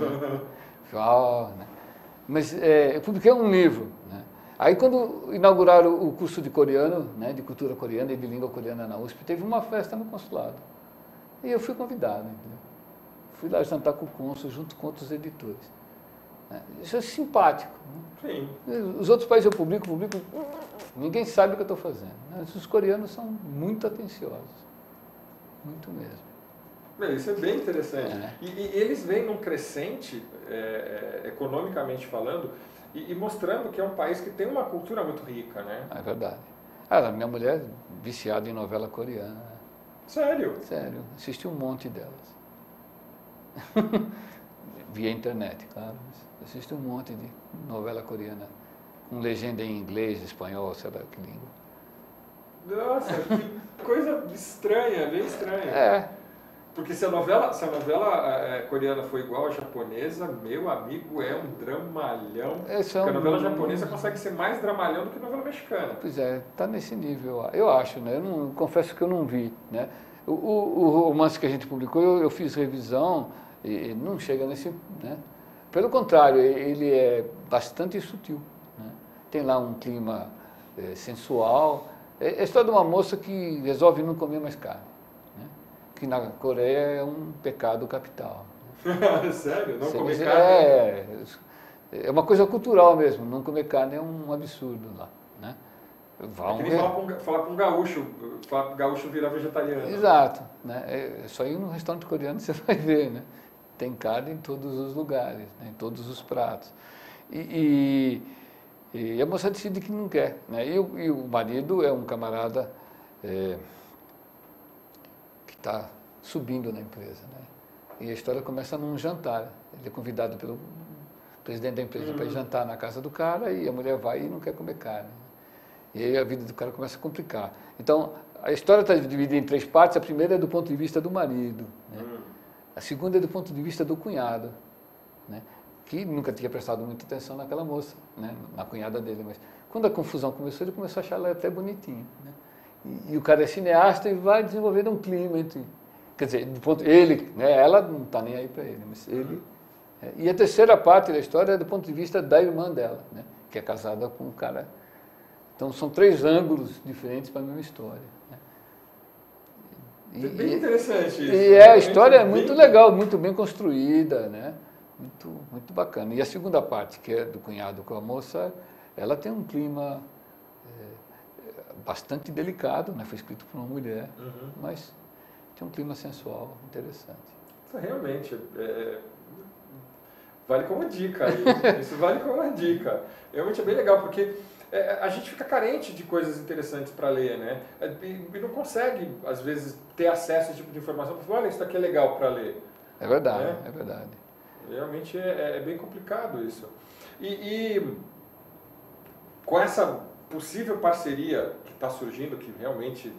Né? Mas eu publiquei um livro, né? Aí quando inauguraram o curso de coreano, né, de cultura coreana e de língua coreana na USP, teve uma festa no consulado. E eu fui convidado, entendeu? Fui lá jantar com o cônsul junto com outros editores. Isso é simpático. Né? Sim. Os outros países eu publico, ninguém sabe o que eu estou fazendo. Né? Os coreanos são muito atenciosos. Muito mesmo. Isso é bem interessante. E eles vêm num crescente, economicamente falando, e mostrando que é um país que tem uma cultura muito rica, né? É verdade. A minha mulher é viciada em novela coreana. Sério? Sério. Assisti um monte delas. Via internet, claro. Assisti um monte de novela coreana, com legenda em inglês, espanhol, sei lá que língua. Nossa, que coisa estranha, bem estranha. Porque se a novela coreana for igual à japonesa, meu amigo, é um dramalhão. Porque a novela japonesa consegue ser mais dramalhão do que a novela mexicana. Pois é, está nesse nível, eu acho, né? Confesso que eu não vi, né? O romance que a gente publicou, eu fiz revisão e não chega nesse, né? Pelo contrário, ele é bastante sutil, né? Tem lá um clima sensual. É a história de uma moça que resolve não comer mais carne, né? Que na Coreia é um pecado capital. Sério? Não comer carne? É uma coisa cultural mesmo, não comer carne é um absurdo lá, né? É que nem falar com um gaúcho, falar com gaúcho virar vegetariano. Exato, né? É só ir no restaurante coreano você vai ver, né? Tem carne em todos os lugares, né? Em todos os pratos. E a moça decide que não quer, né? E o marido é um camarada que está subindo na empresa, né? E a história começa num jantar. Ele é convidado pelo presidente da empresa para ir jantar na casa do cara e a mulher vai e não quer comer carne. E aí a vida do cara começa a complicar. Então, a história está dividida em 3 partes. A primeira é do ponto de vista do marido, né? A segunda é do ponto de vista do cunhado, né? Que nunca tinha prestado muita atenção naquela moça, né? Na cunhada dele. Mas quando a confusão começou, ele começou a achar ela até bonitinha, né? E o cara é cineasta e vai desenvolvendo um clima entre... Quer dizer, ele, né? Ela não está nem aí para ele, mas ele... E a terceira parte da história é do ponto de vista da irmã dela, né? Que é casada com um cara... Então, são 3 ângulos diferentes para a mesma história, né? É bem interessante isso. E a história é muito legal, muito bem construída, né? Muito bacana. E a segunda parte, que é do cunhado com a moça, ela tem um clima bastante delicado, né? Foi escrito por uma mulher, mas tem um clima sensual interessante. Isso realmente vale como dica. Isso vale como uma dica. Realmente é bem legal, porque a gente fica carente de coisas interessantes para ler, né? E não consegue, às vezes, ter acesso a esse tipo de informação. Olha, isso aqui é legal para ler. É verdade, né? é verdade. Realmente é bem complicado isso. E com essa possível parceria que está surgindo, que realmente,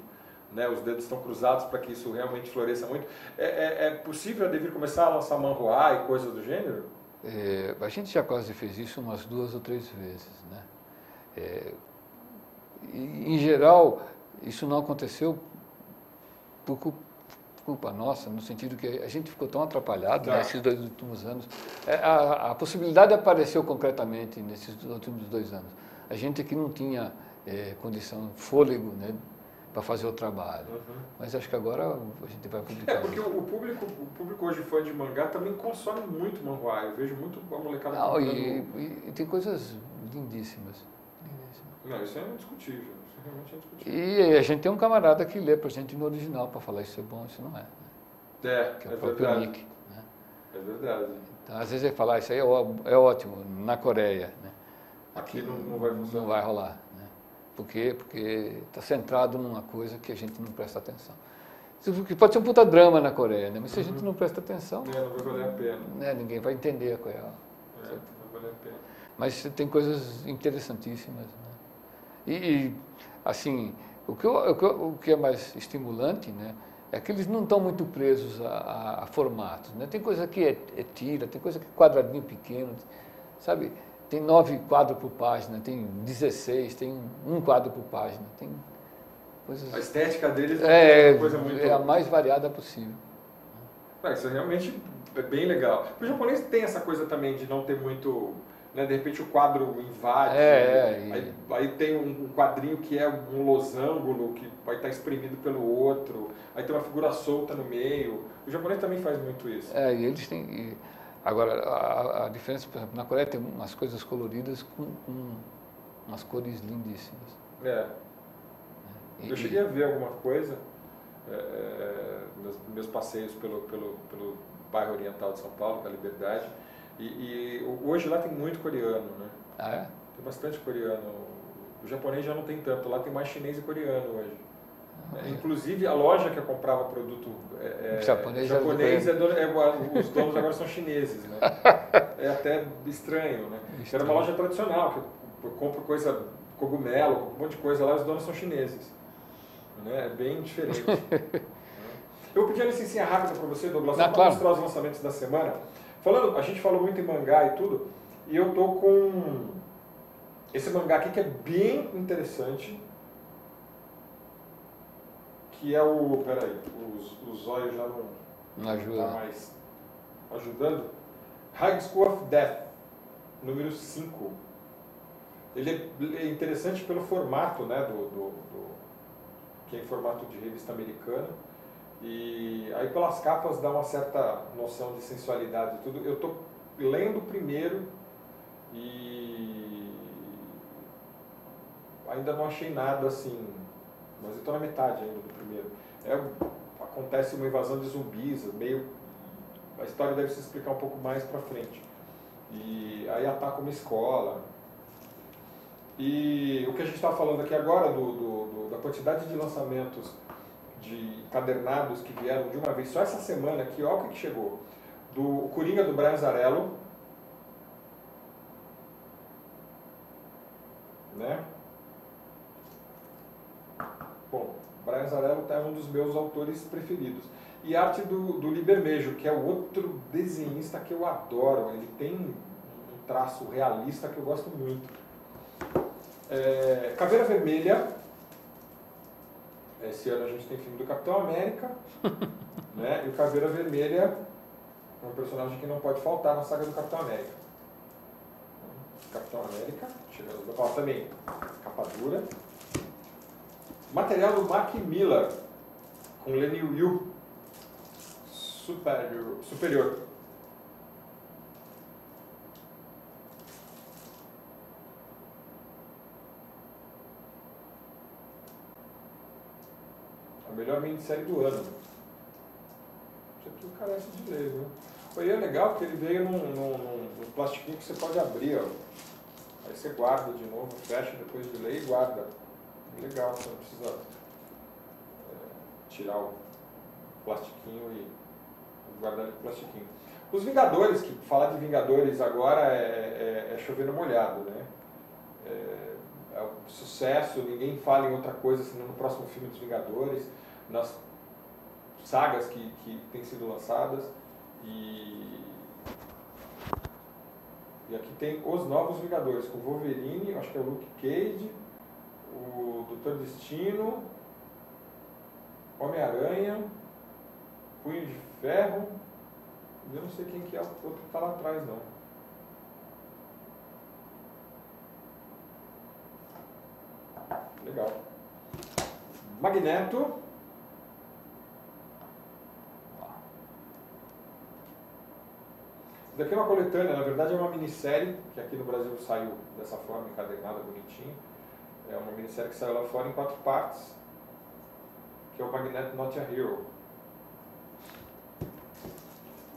né, os dedos estão cruzados para que isso realmente floresça muito, é possível a Devir começar a lançar manhwa e coisas do gênero? A gente já quase fez isso umas 2 ou 3 vezes, né? Em geral, isso não aconteceu por culpa nossa, no sentido que a gente ficou tão atrapalhado nesses 2 últimos anos. A possibilidade apareceu concretamente nesses últimos 2 anos. A gente aqui não tinha condição, fôlego, né, para fazer o trabalho. Mas acho que agora a gente vai publicar. Porque o público hoje fã de mangá também consome muito manhwa. Eu vejo muito a molecada comprando. E tem coisas lindíssimas. Não, isso é indiscutível. Isso realmente é indiscutível. E a gente tem um camarada que lê pra gente no original para falar isso é bom, isso não é. Né? Que é o próprio verdade. Nick. Né? É verdade. Então, às vezes ele fala, isso aí é ótimo, na Coreia. Né? Aqui não vai funcionar. Não vai rolar. Né? Por quê? Porque está centrado numa coisa que a gente não presta atenção. Que pode ser um puta drama na Coreia, né? Mas se a gente não presta atenção... não vai valer a pena. Né? Ninguém vai entender qual é não vai valer a pena. Mas tem coisas interessantíssimas. Né? E, assim, o que é mais estimulante, né, é que eles não estão muito presos a formatos. Né? Tem coisa que é tira, tem coisa que é quadradinho pequeno, sabe? Tem 9 quadros por página, tem 16, tem 1 quadro por página, tem coisas... A estética deles é uma coisa muito... É a mais variada possível. Isso realmente é bem legal. O japonês tem essa coisa também de não ter muito... Né, de repente o quadro invade, aí tem um quadrinho que é um losango que vai estar exprimido pelo outro, aí tem uma figura solta no meio. O japonês também faz muito isso. E eles têm... Agora, a diferença, por exemplo, na Coreia tem umas coisas coloridas com umas cores lindíssimas. Eu cheguei a ver alguma coisa, meus passeios pelo bairro oriental de São Paulo, com a Liberdade, e hoje lá tem muito coreano, né? Tem bastante coreano. O japonês já não tem tanto, lá tem mais chinês e coreano hoje. Inclusive a loja que eu comprava produto japonês, os donos agora são chineses, né? É até estranho, né? Era uma loja tradicional, que eu compro coisa, cogumelo, um monte de coisa lá, os donos são chineses. Né? É bem diferente. Eu vou pedir a licencinha rápida para você, Douglas, só para mostrar os lançamentos da semana. A gente falou muito em mangá e tudo, e eu tô com esse mangá aqui que é bem interessante, que é o... Peraí, os olhos já não ajuda. Tá mais ajudando. High School of Death, número 5. Ele é interessante pelo formato, né, que é em formato de revista americana. E aí pelas capas dá uma certa noção de sensualidade e tudo. Eu estou lendo o primeiro e ainda não achei nada assim, mas eu estou na metade ainda do primeiro. Acontece uma invasão de zumbis, a história deve se explicar um pouco mais para frente. E aí ataca uma escola. E o que a gente está falando aqui agora da quantidade de lançamentos de encadernados que vieram de uma vez, só essa semana aqui, olha o que chegou. Do Coringa do Brian Azzarello, né? Bom, Brian Azzarello é um dos meus autores preferidos. E arte do Lee Bermejo, que é o outro desenhista que eu adoro. Ele tem um traço realista que eu gosto muito. Caveira Vermelha. Esse ano a gente tem filme do Capitão América, né? E o Caveira Vermelha é um personagem que não pode faltar na saga do Capitão América. Capitão América, chegando para também, capa dura. Material do Mark Millar, com Lenny Yu, Superior. A melhor minissérie do ano. Isso aqui carece de ler, viu? Foi legal porque ele veio num plastiquinho que você pode abrir, ó. Aí você guarda de novo, fecha depois de ler e guarda. Legal, você não precisa tirar o plastiquinho e guardar ele no plastiquinho. Os Vingadores, que falar de Vingadores agora é chover no molhado, né? É um sucesso, ninguém fala em outra coisa senão no próximo filme dos Vingadores, nas sagas que têm sido lançadas. E aqui tem os novos Vingadores, com o Wolverine, acho que é o Luke Cage, o Doutor Destino, Homem-Aranha, Punho de Ferro, eu não sei quem que é o outro que está lá atrás, não. Legal. Magneto. Isso daqui é uma coletânea, na verdade é uma minissérie, que aqui no Brasil saiu dessa forma, encadernada, bonitinha. É uma minissérie que saiu lá fora em 4 partes, que é o Magneto Not a Hero.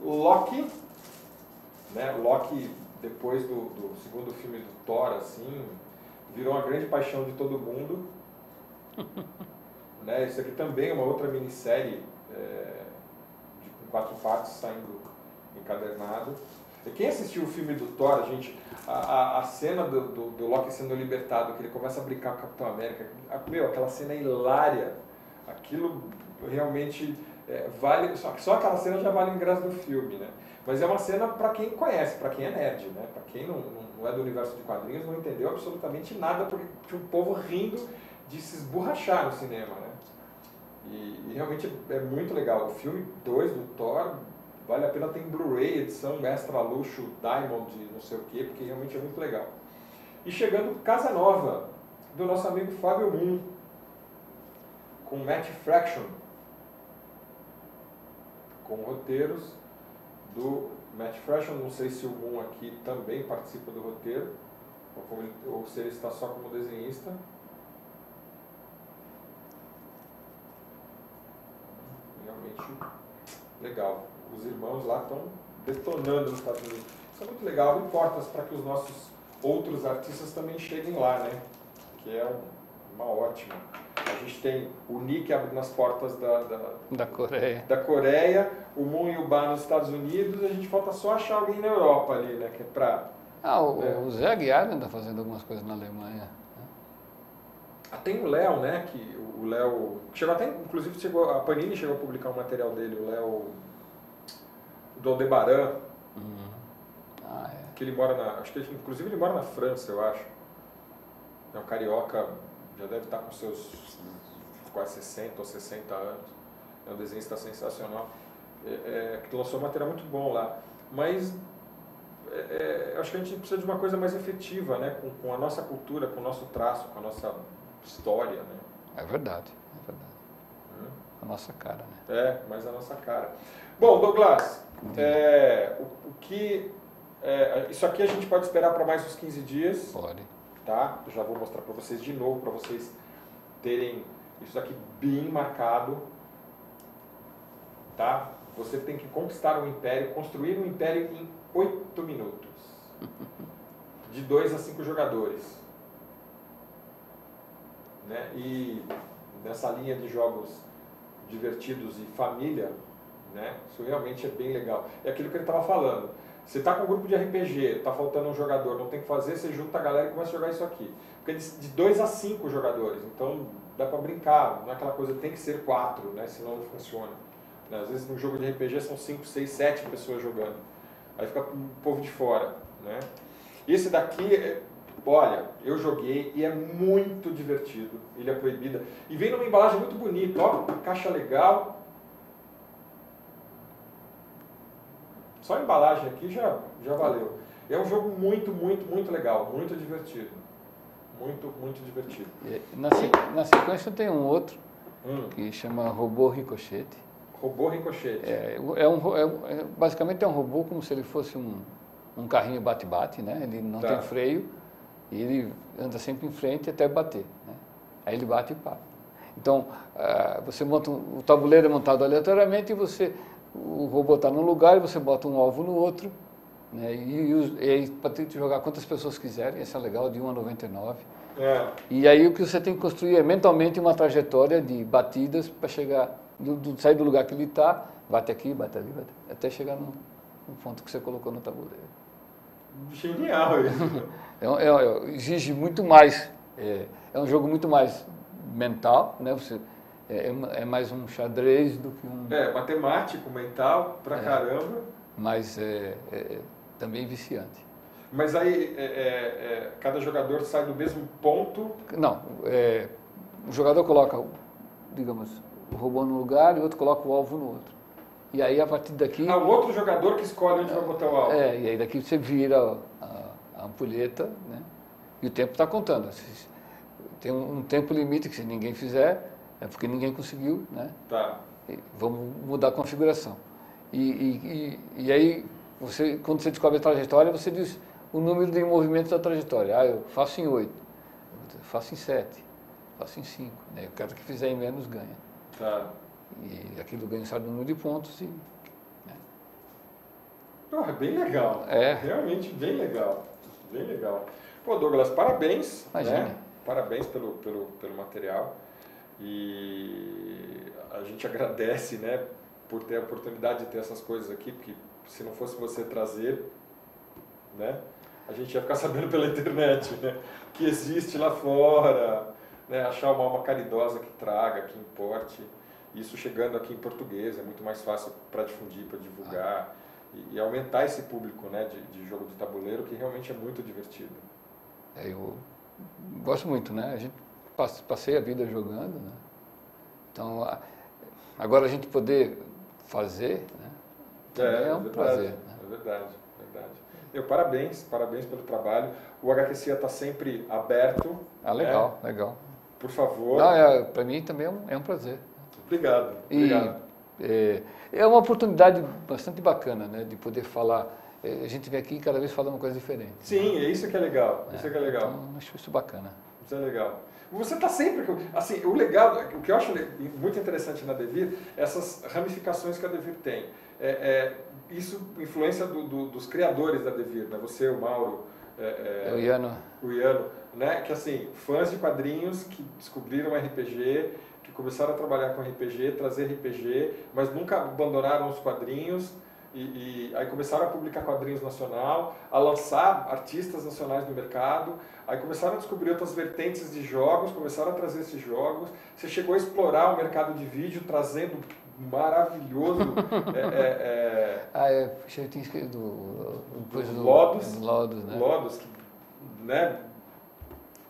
Loki, né? Loki, depois do segundo filme do Thor, assim, virou uma grande paixão de todo mundo. Né? Isso aqui também é uma outra minissérie com 4 partes saindo encadernado. E quem assistiu o filme do Thor, gente, a cena do Loki sendo libertado, que ele começa a brincar com o Capitão América, aquela cena é hilária. Aquilo realmente vale, só aquela cena já vale o ingresso do filme, né? Mas é uma cena para quem conhece, para quem é nerd, né? Para quem não é do universo de quadrinhos, não entendeu absolutamente nada, porque tinha um povo rindo de se esborrachar no cinema, né? E realmente é muito legal. O filme 2 do Thor vale a pena, ter em Blu-ray, edição extra luxo, Diamond, não sei o quê, porque realmente é muito legal. E chegando Casa Nova, do nosso amigo Fábio Moon, com Matt Fraction, com roteiros do Matt Fraction. Não sei se o Moon aqui também participa do roteiro, ou se ele está só como desenhista. Realmente legal. Os irmãos lá estão detonando nos Estados Unidos. Isso é muito legal, abre portas para que os nossos outros artistas também cheguem lá, né? Que é uma ótima. A gente tem o Nick abrindo as portas da Coreia, o Moon e o Ba nos Estados Unidos, e a gente falta só achar alguém na Europa ali, né? Que é pra... o Zé Aguiar anda fazendo algumas coisas na Alemanha. Tem o Léo, né? Que o Léo chegou até, inclusive a Panini chegou a publicar um material dele, o Léo do Aldebaran, que ele mora acho que inclusive ele mora na França, eu acho. É um carioca, já deve estar com seus quase 60 ou 60 anos. É um desenhista sensacional, que lançou um material muito bom lá. Mas acho que a gente precisa de uma coisa mais efetiva, né? Com a nossa cultura, com o nosso traço, com a nossa história, né? É verdade, é verdade. A nossa cara, né? Mais a nossa cara. Bom, Douglas, isso aqui a gente pode esperar para mais uns 15 dias. Pode. Tá? Eu já vou mostrar para vocês de novo, para vocês terem isso aqui bem marcado. Tá? Você tem que conquistar um império, construir um império em 8 minutos. De 2 a 5 jogadores. Né? E nessa linha de jogos divertidos e família, né? Isso realmente é bem legal. É aquilo que ele estava falando. Você está com um grupo de RPG, está faltando um jogador, não tem o que fazer, você junta a galera e começa a jogar isso aqui. Porque de 2 a 5 jogadores, então dá para brincar, não é aquela coisa, tem que ser 4, né? Senão não funciona. Né? Às vezes no jogo de RPG são 5, 6, 7 pessoas jogando. Aí fica um povo de fora. Né? Esse daqui, olha, eu joguei e é muito divertido. Ilha Proibida. E vem numa embalagem muito bonita, ó, caixa legal. Só a embalagem aqui já valeu. É um jogo muito, muito, muito legal, muito divertido. Muito, muito divertido. Na sequência tem um outro, que chama Robô Ricochete. Robô Ricochete. Basicamente é um robô como se ele fosse um carrinho bate-bate, né? Ele não tem freio e ele anda sempre em frente até bater, né? Aí ele bate e para. Então, você monta o tabuleiro é montado aleatoriamente e o robô está num lugar e você bota um alvo no outro, né? E aí para jogar quantas pessoas quiserem, isso é legal, de 1 a 99. E aí o que você tem que construir é mentalmente uma trajetória de batidas para chegar, sair do lugar que ele está, bate aqui, bate ali, até chegar no ponto que você colocou no tabuleiro. Genial isso. Exige muito mais, é um jogo muito mais mental, né? É mais um xadrez do que um... matemático, mental, pra caramba. Mas também viciante. Mas aí, cada jogador sai do mesmo ponto? Não, o jogador coloca, digamos, o robô num lugar e o outro coloca o alvo no outro. E aí, a partir daqui... o outro jogador que escolhe onde vai botar o alvo. E aí daqui você vira a ampulheta, né? E o tempo está contando. Tem um tempo limite que se ninguém fizer, é porque ninguém conseguiu, né? Vamos mudar a configuração. E aí, quando você descobre a trajetória, você diz o número de movimentos da trajetória. Eu faço em 8, faço em 7, faço em 5. Né? O cara que fizer em menos ganha. E aquilo ganha um certo número de pontos. Né? É bem legal. Realmente bem legal. Bem legal. Pô, Douglas, parabéns. Imagina. Né? Parabéns pelo material. E a gente agradece, né, por ter a oportunidade de ter essas coisas aqui, porque se não fosse você trazer, né, a gente ia ficar sabendo pela internet, né, que existe lá fora, né, achar uma alma caridosa que traga, que importe. Isso chegando aqui em português é muito mais fácil para difundir, para divulgar e aumentar esse público, né, de jogo de tabuleiro, que realmente é muito divertido. Eu gosto muito, né? A gente passei a vida jogando, né? Então, agora a gente poder fazer, né? É um prazer. Né? É verdade. Parabéns pelo trabalho. O HQCIA está sempre aberto. Legal, né? Legal. Por favor. Para mim também é um prazer. Obrigado. É uma oportunidade bastante bacana, né? De poder falar. A gente vem aqui e cada vez fala uma coisa diferente. Sim, é isso que é legal. Então, acho isso bacana. Isso é legal. Você está sempre... Assim, o legal, o que eu acho muito interessante na Devir, essas ramificações que a Devir tem. Isso influência dos criadores da Devir, né? Você, o Mauro... O Iano. O Iano, né? Que, assim, fãs de quadrinhos que descobriram RPG, que começaram a trabalhar com RPG, trazer RPG, mas nunca abandonaram os quadrinhos... E aí começaram a publicar quadrinhos nacional, a lançar artistas nacionais no mercado, aí começaram a descobrir outras vertentes de jogos, começaram a trazer esses jogos. Você chegou a explorar o mercado de vídeo, trazendo maravilhoso... eu tinha escrito coisa do Lodos, né? Lodos,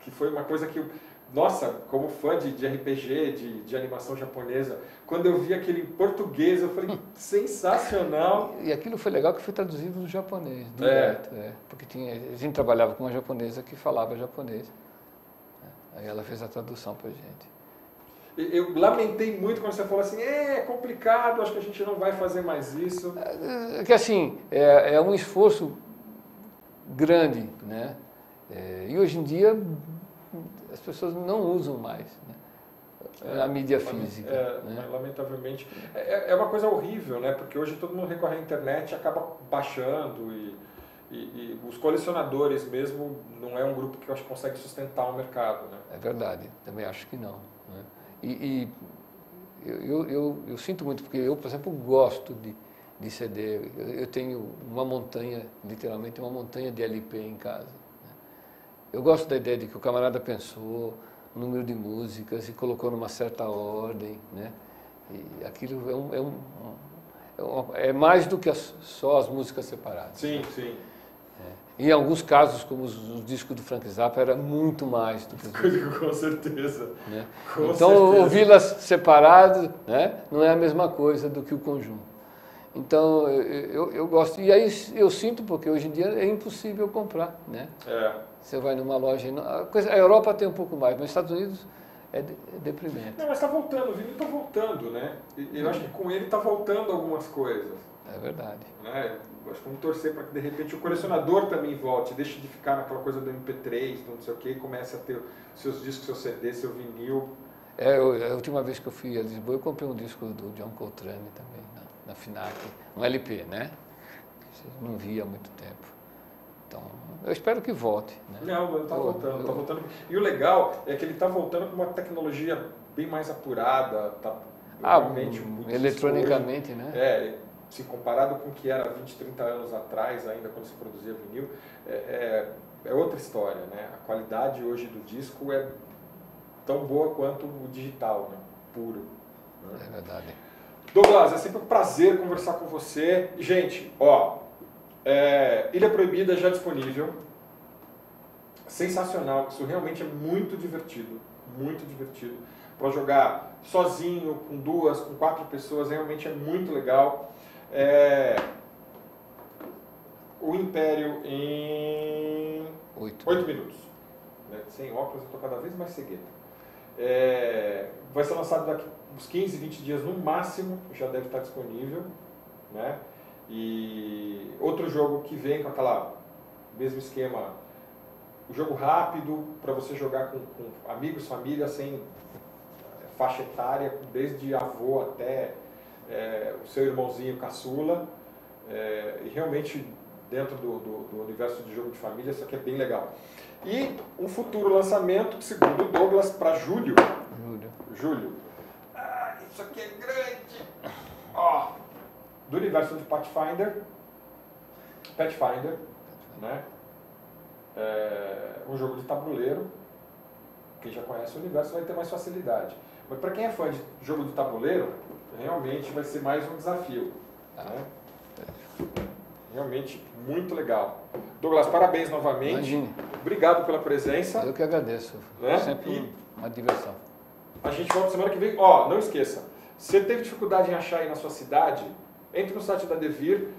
que foi uma coisa que... Nossa, como fã de RPG, de animação japonesa, quando eu vi aquele em português, eu falei, sensacional. E aquilo foi legal que foi traduzido no japonês, direto. Porque a gente trabalhava com uma japonesa que falava japonês. Aí ela fez a tradução pra gente. Eu lamentei muito quando você falou assim, é complicado, acho que a gente não vai fazer mais isso. Que assim, é um esforço grande, né? E hoje em dia... as pessoas não usam mais, né? A mídia física. Né? Lamentavelmente. É uma coisa horrível, né? Porque hoje todo mundo recorre à internet e acaba baixando e os colecionadores mesmo não é um grupo que eu acho que consegue sustentar o mercado, né? É verdade, também acho que não. Né? Eu sinto muito, porque eu, por exemplo, gosto de CD. Eu tenho uma montanha, literalmente uma montanha de LP em casa. Eu gosto da ideia de que o camarada pensou o número de músicas e colocou numa certa ordem, né? E aquilo é mais do que só as músicas separadas. Sim, sim. Em alguns casos, como os discos do Frank Zappa, era muito mais do que as músicas. Com certeza. Né? Então, ouvi-las separadas, né? Não é a mesma coisa do que o conjunto. Então, eu gosto. E aí eu sinto, porque hoje em dia é impossível comprar, né? Você vai numa loja... A Europa tem um pouco mais, mas nos Estados Unidos é deprimente. Não, mas está voltando, o vinil está voltando, né? E eu acho que com ele está voltando algumas coisas. É verdade. Né? Acho que vamos torcer para que de repente o colecionador também volte, deixe de ficar naquela coisa do MP3, do não sei o que, e comece a ter seus discos, seu CD, seu vinil. A última vez que eu fui a Lisboa, eu comprei um disco do John Coltrane também, na FINAC, um LP, né? Que não via há muito tempo. Então, eu espero que volte. Né? Não, mas está voltando, está voltando. E o legal é que ele está voltando com uma tecnologia bem mais apurada, tá realmente muito eletronicamente, né? Se comparado com o que era 20, 30 anos atrás, ainda quando se produzia vinil, é outra história, né? A qualidade hoje do disco é tão boa quanto o digital, né? Puro. Né? É verdade. Douglas, é sempre um prazer conversar com você. Gente, Ilha Proibida já disponível. Sensacional, isso realmente é muito divertido. Muito divertido. Para jogar sozinho, com 2, com 4 pessoas, realmente é muito legal. O Império em 8 minutos. Né? Sem óculos, eu estou cada vez mais cegueta. Vai ser lançado daqui uns 15, 20 dias no máximo, já deve estar disponível. Né? E outro jogo que vem com aquela mesmo esquema, o jogo rápido, para você jogar com amigos, família, sem faixa etária, desde avô até o seu irmãozinho caçula, e realmente dentro do universo de jogo de família, isso aqui é bem legal. E um futuro lançamento, segundo o Douglas, para julho. Julho. Isso aqui é grande! Do universo de Pathfinder, né? Um jogo de tabuleiro. Quem já conhece o universo vai ter mais facilidade. Mas para quem é fã de jogo de tabuleiro, realmente vai ser mais um desafio. Né? Realmente muito legal. Douglas, parabéns novamente. Imagine. Obrigado pela presença. Eu que agradeço. Né? Sempre uma diversão. A gente volta semana que vem. Não esqueça, se você teve dificuldade em achar aí na sua cidade, entre no site da Devir,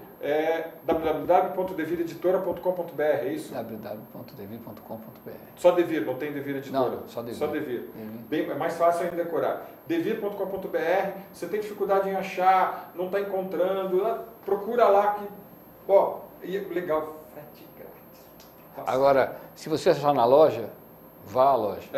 www.devireditora.com.br, é isso? www.devir.com.br. Só Devir, não tem Devir Editora? Não, só Devir. Só Devir. É mais fácil ainda decorar. Devir.com.br, você tem dificuldade em achar, não está encontrando, procura lá que... legal, frete grátis. Nossa. Agora, se você achar na loja, vá à loja.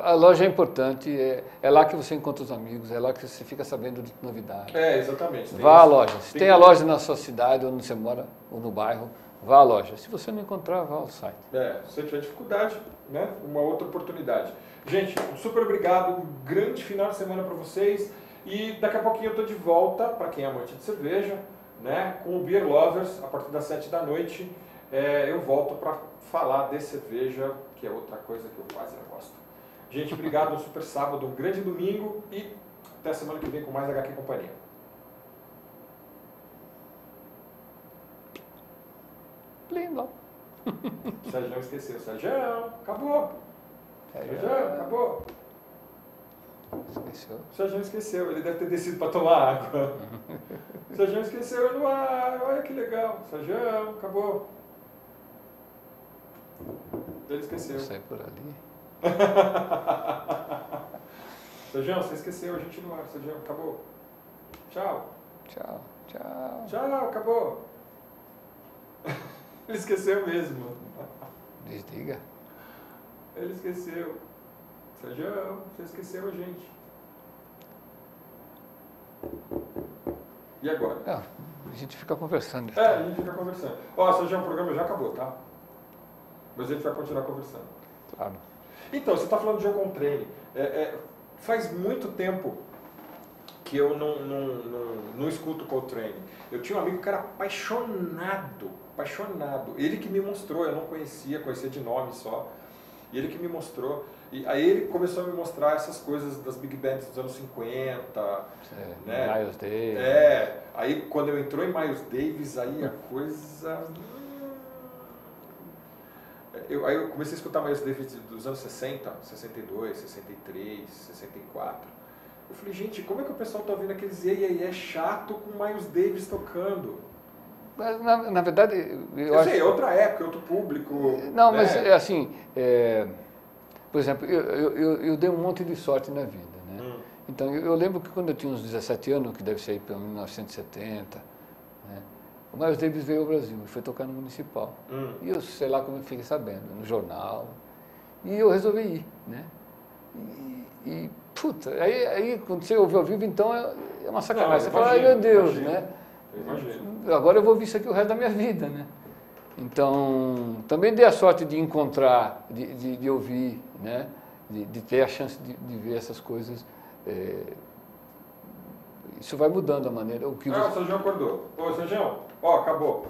A loja é importante, é lá que você encontra os amigos, é lá que você fica sabendo de novidades. Exatamente. Vá à loja. Se tem a loja na sua cidade, onde você mora, ou no bairro, vá à loja. Se você não encontrar, vá ao site. Se você tiver dificuldade, né? Uma outra oportunidade. Gente, super obrigado, um grande final de semana para vocês. E daqui a pouquinho eu estou de volta, para quem é amante de cerveja, né? Com o Beer Lovers, a partir das 7 da noite. Eu volto para falar de cerveja, que é outra coisa que eu quase não gosto. Gente, obrigado, um super sábado, um grande domingo e até a semana que vem com mais HQ Companhia. Lindo. O Sérgio esqueceu. Sérgio, acabou. Sérgio, acabou. Esqueceu. O Sérgio esqueceu, ele deve ter descido para tomar água. O Sérgio esqueceu no ar, olha que legal. Sérgio, acabou. Ele esqueceu. Sai por ali. Sérgio, você esqueceu, a gente no ar. Sérgio, acabou. Tchau. Tchau, tchau. Tchau, acabou. Ele esqueceu mesmo. Desliga. Ele esqueceu. Sérgio, você esqueceu a gente. E agora? A gente fica conversando. A gente fica conversando. Sérgio, o programa já acabou, tá? Mas a gente vai continuar conversando. Claro. Então, você está falando de John Coltrane. Faz muito tempo que eu não escuto Coltrane. Eu tinha um amigo que era apaixonado. Ele que me mostrou, eu não conhecia de nome só. E ele que me mostrou. E aí ele começou a me mostrar essas coisas das big bands dos anos 50. Né? Miles Davis. Aí quando eu entrou em Miles Davis, aí a coisa... Aí eu comecei a escutar Miles Davis dos anos 60, 62, 63, 64. Eu falei, gente, como é que o pessoal está ouvindo aqueles é chato com Miles Davis tocando? Mas, na verdade... Eu sei, é outra época, outro público. Não, né? mas assim... Por exemplo, eu dei um monte de sorte na vida, né? Então, eu lembro que quando eu tinha uns 17 anos, que deve ser aí pelo 1970, né? O Miles Davis veio ao Brasil e foi tocar no Municipal. E eu sei lá como eu fiquei sabendo, no jornal. E eu resolvi ir, né? Puta, aí quando você ouve ao vivo, então é uma sacanagem. Você fala, ai meu Deus, né? Agora eu vou ouvir isso aqui o resto da minha vida, né? Então, também dei a sorte de encontrar, de ouvir, né? De ter a chance de ver essas coisas. Isso vai mudando a maneira. O Sr. acordou. Ô, Sr. Ó, acabou.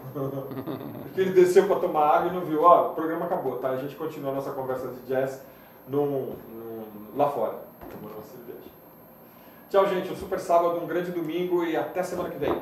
Porque ele desceu para tomar água e não viu. Ó, o programa acabou, tá? A gente continua a nossa conversa de jazz lá fora. Tomando uma cerveja. Tchau, gente. Um super sábado, um grande domingo e até semana que vem.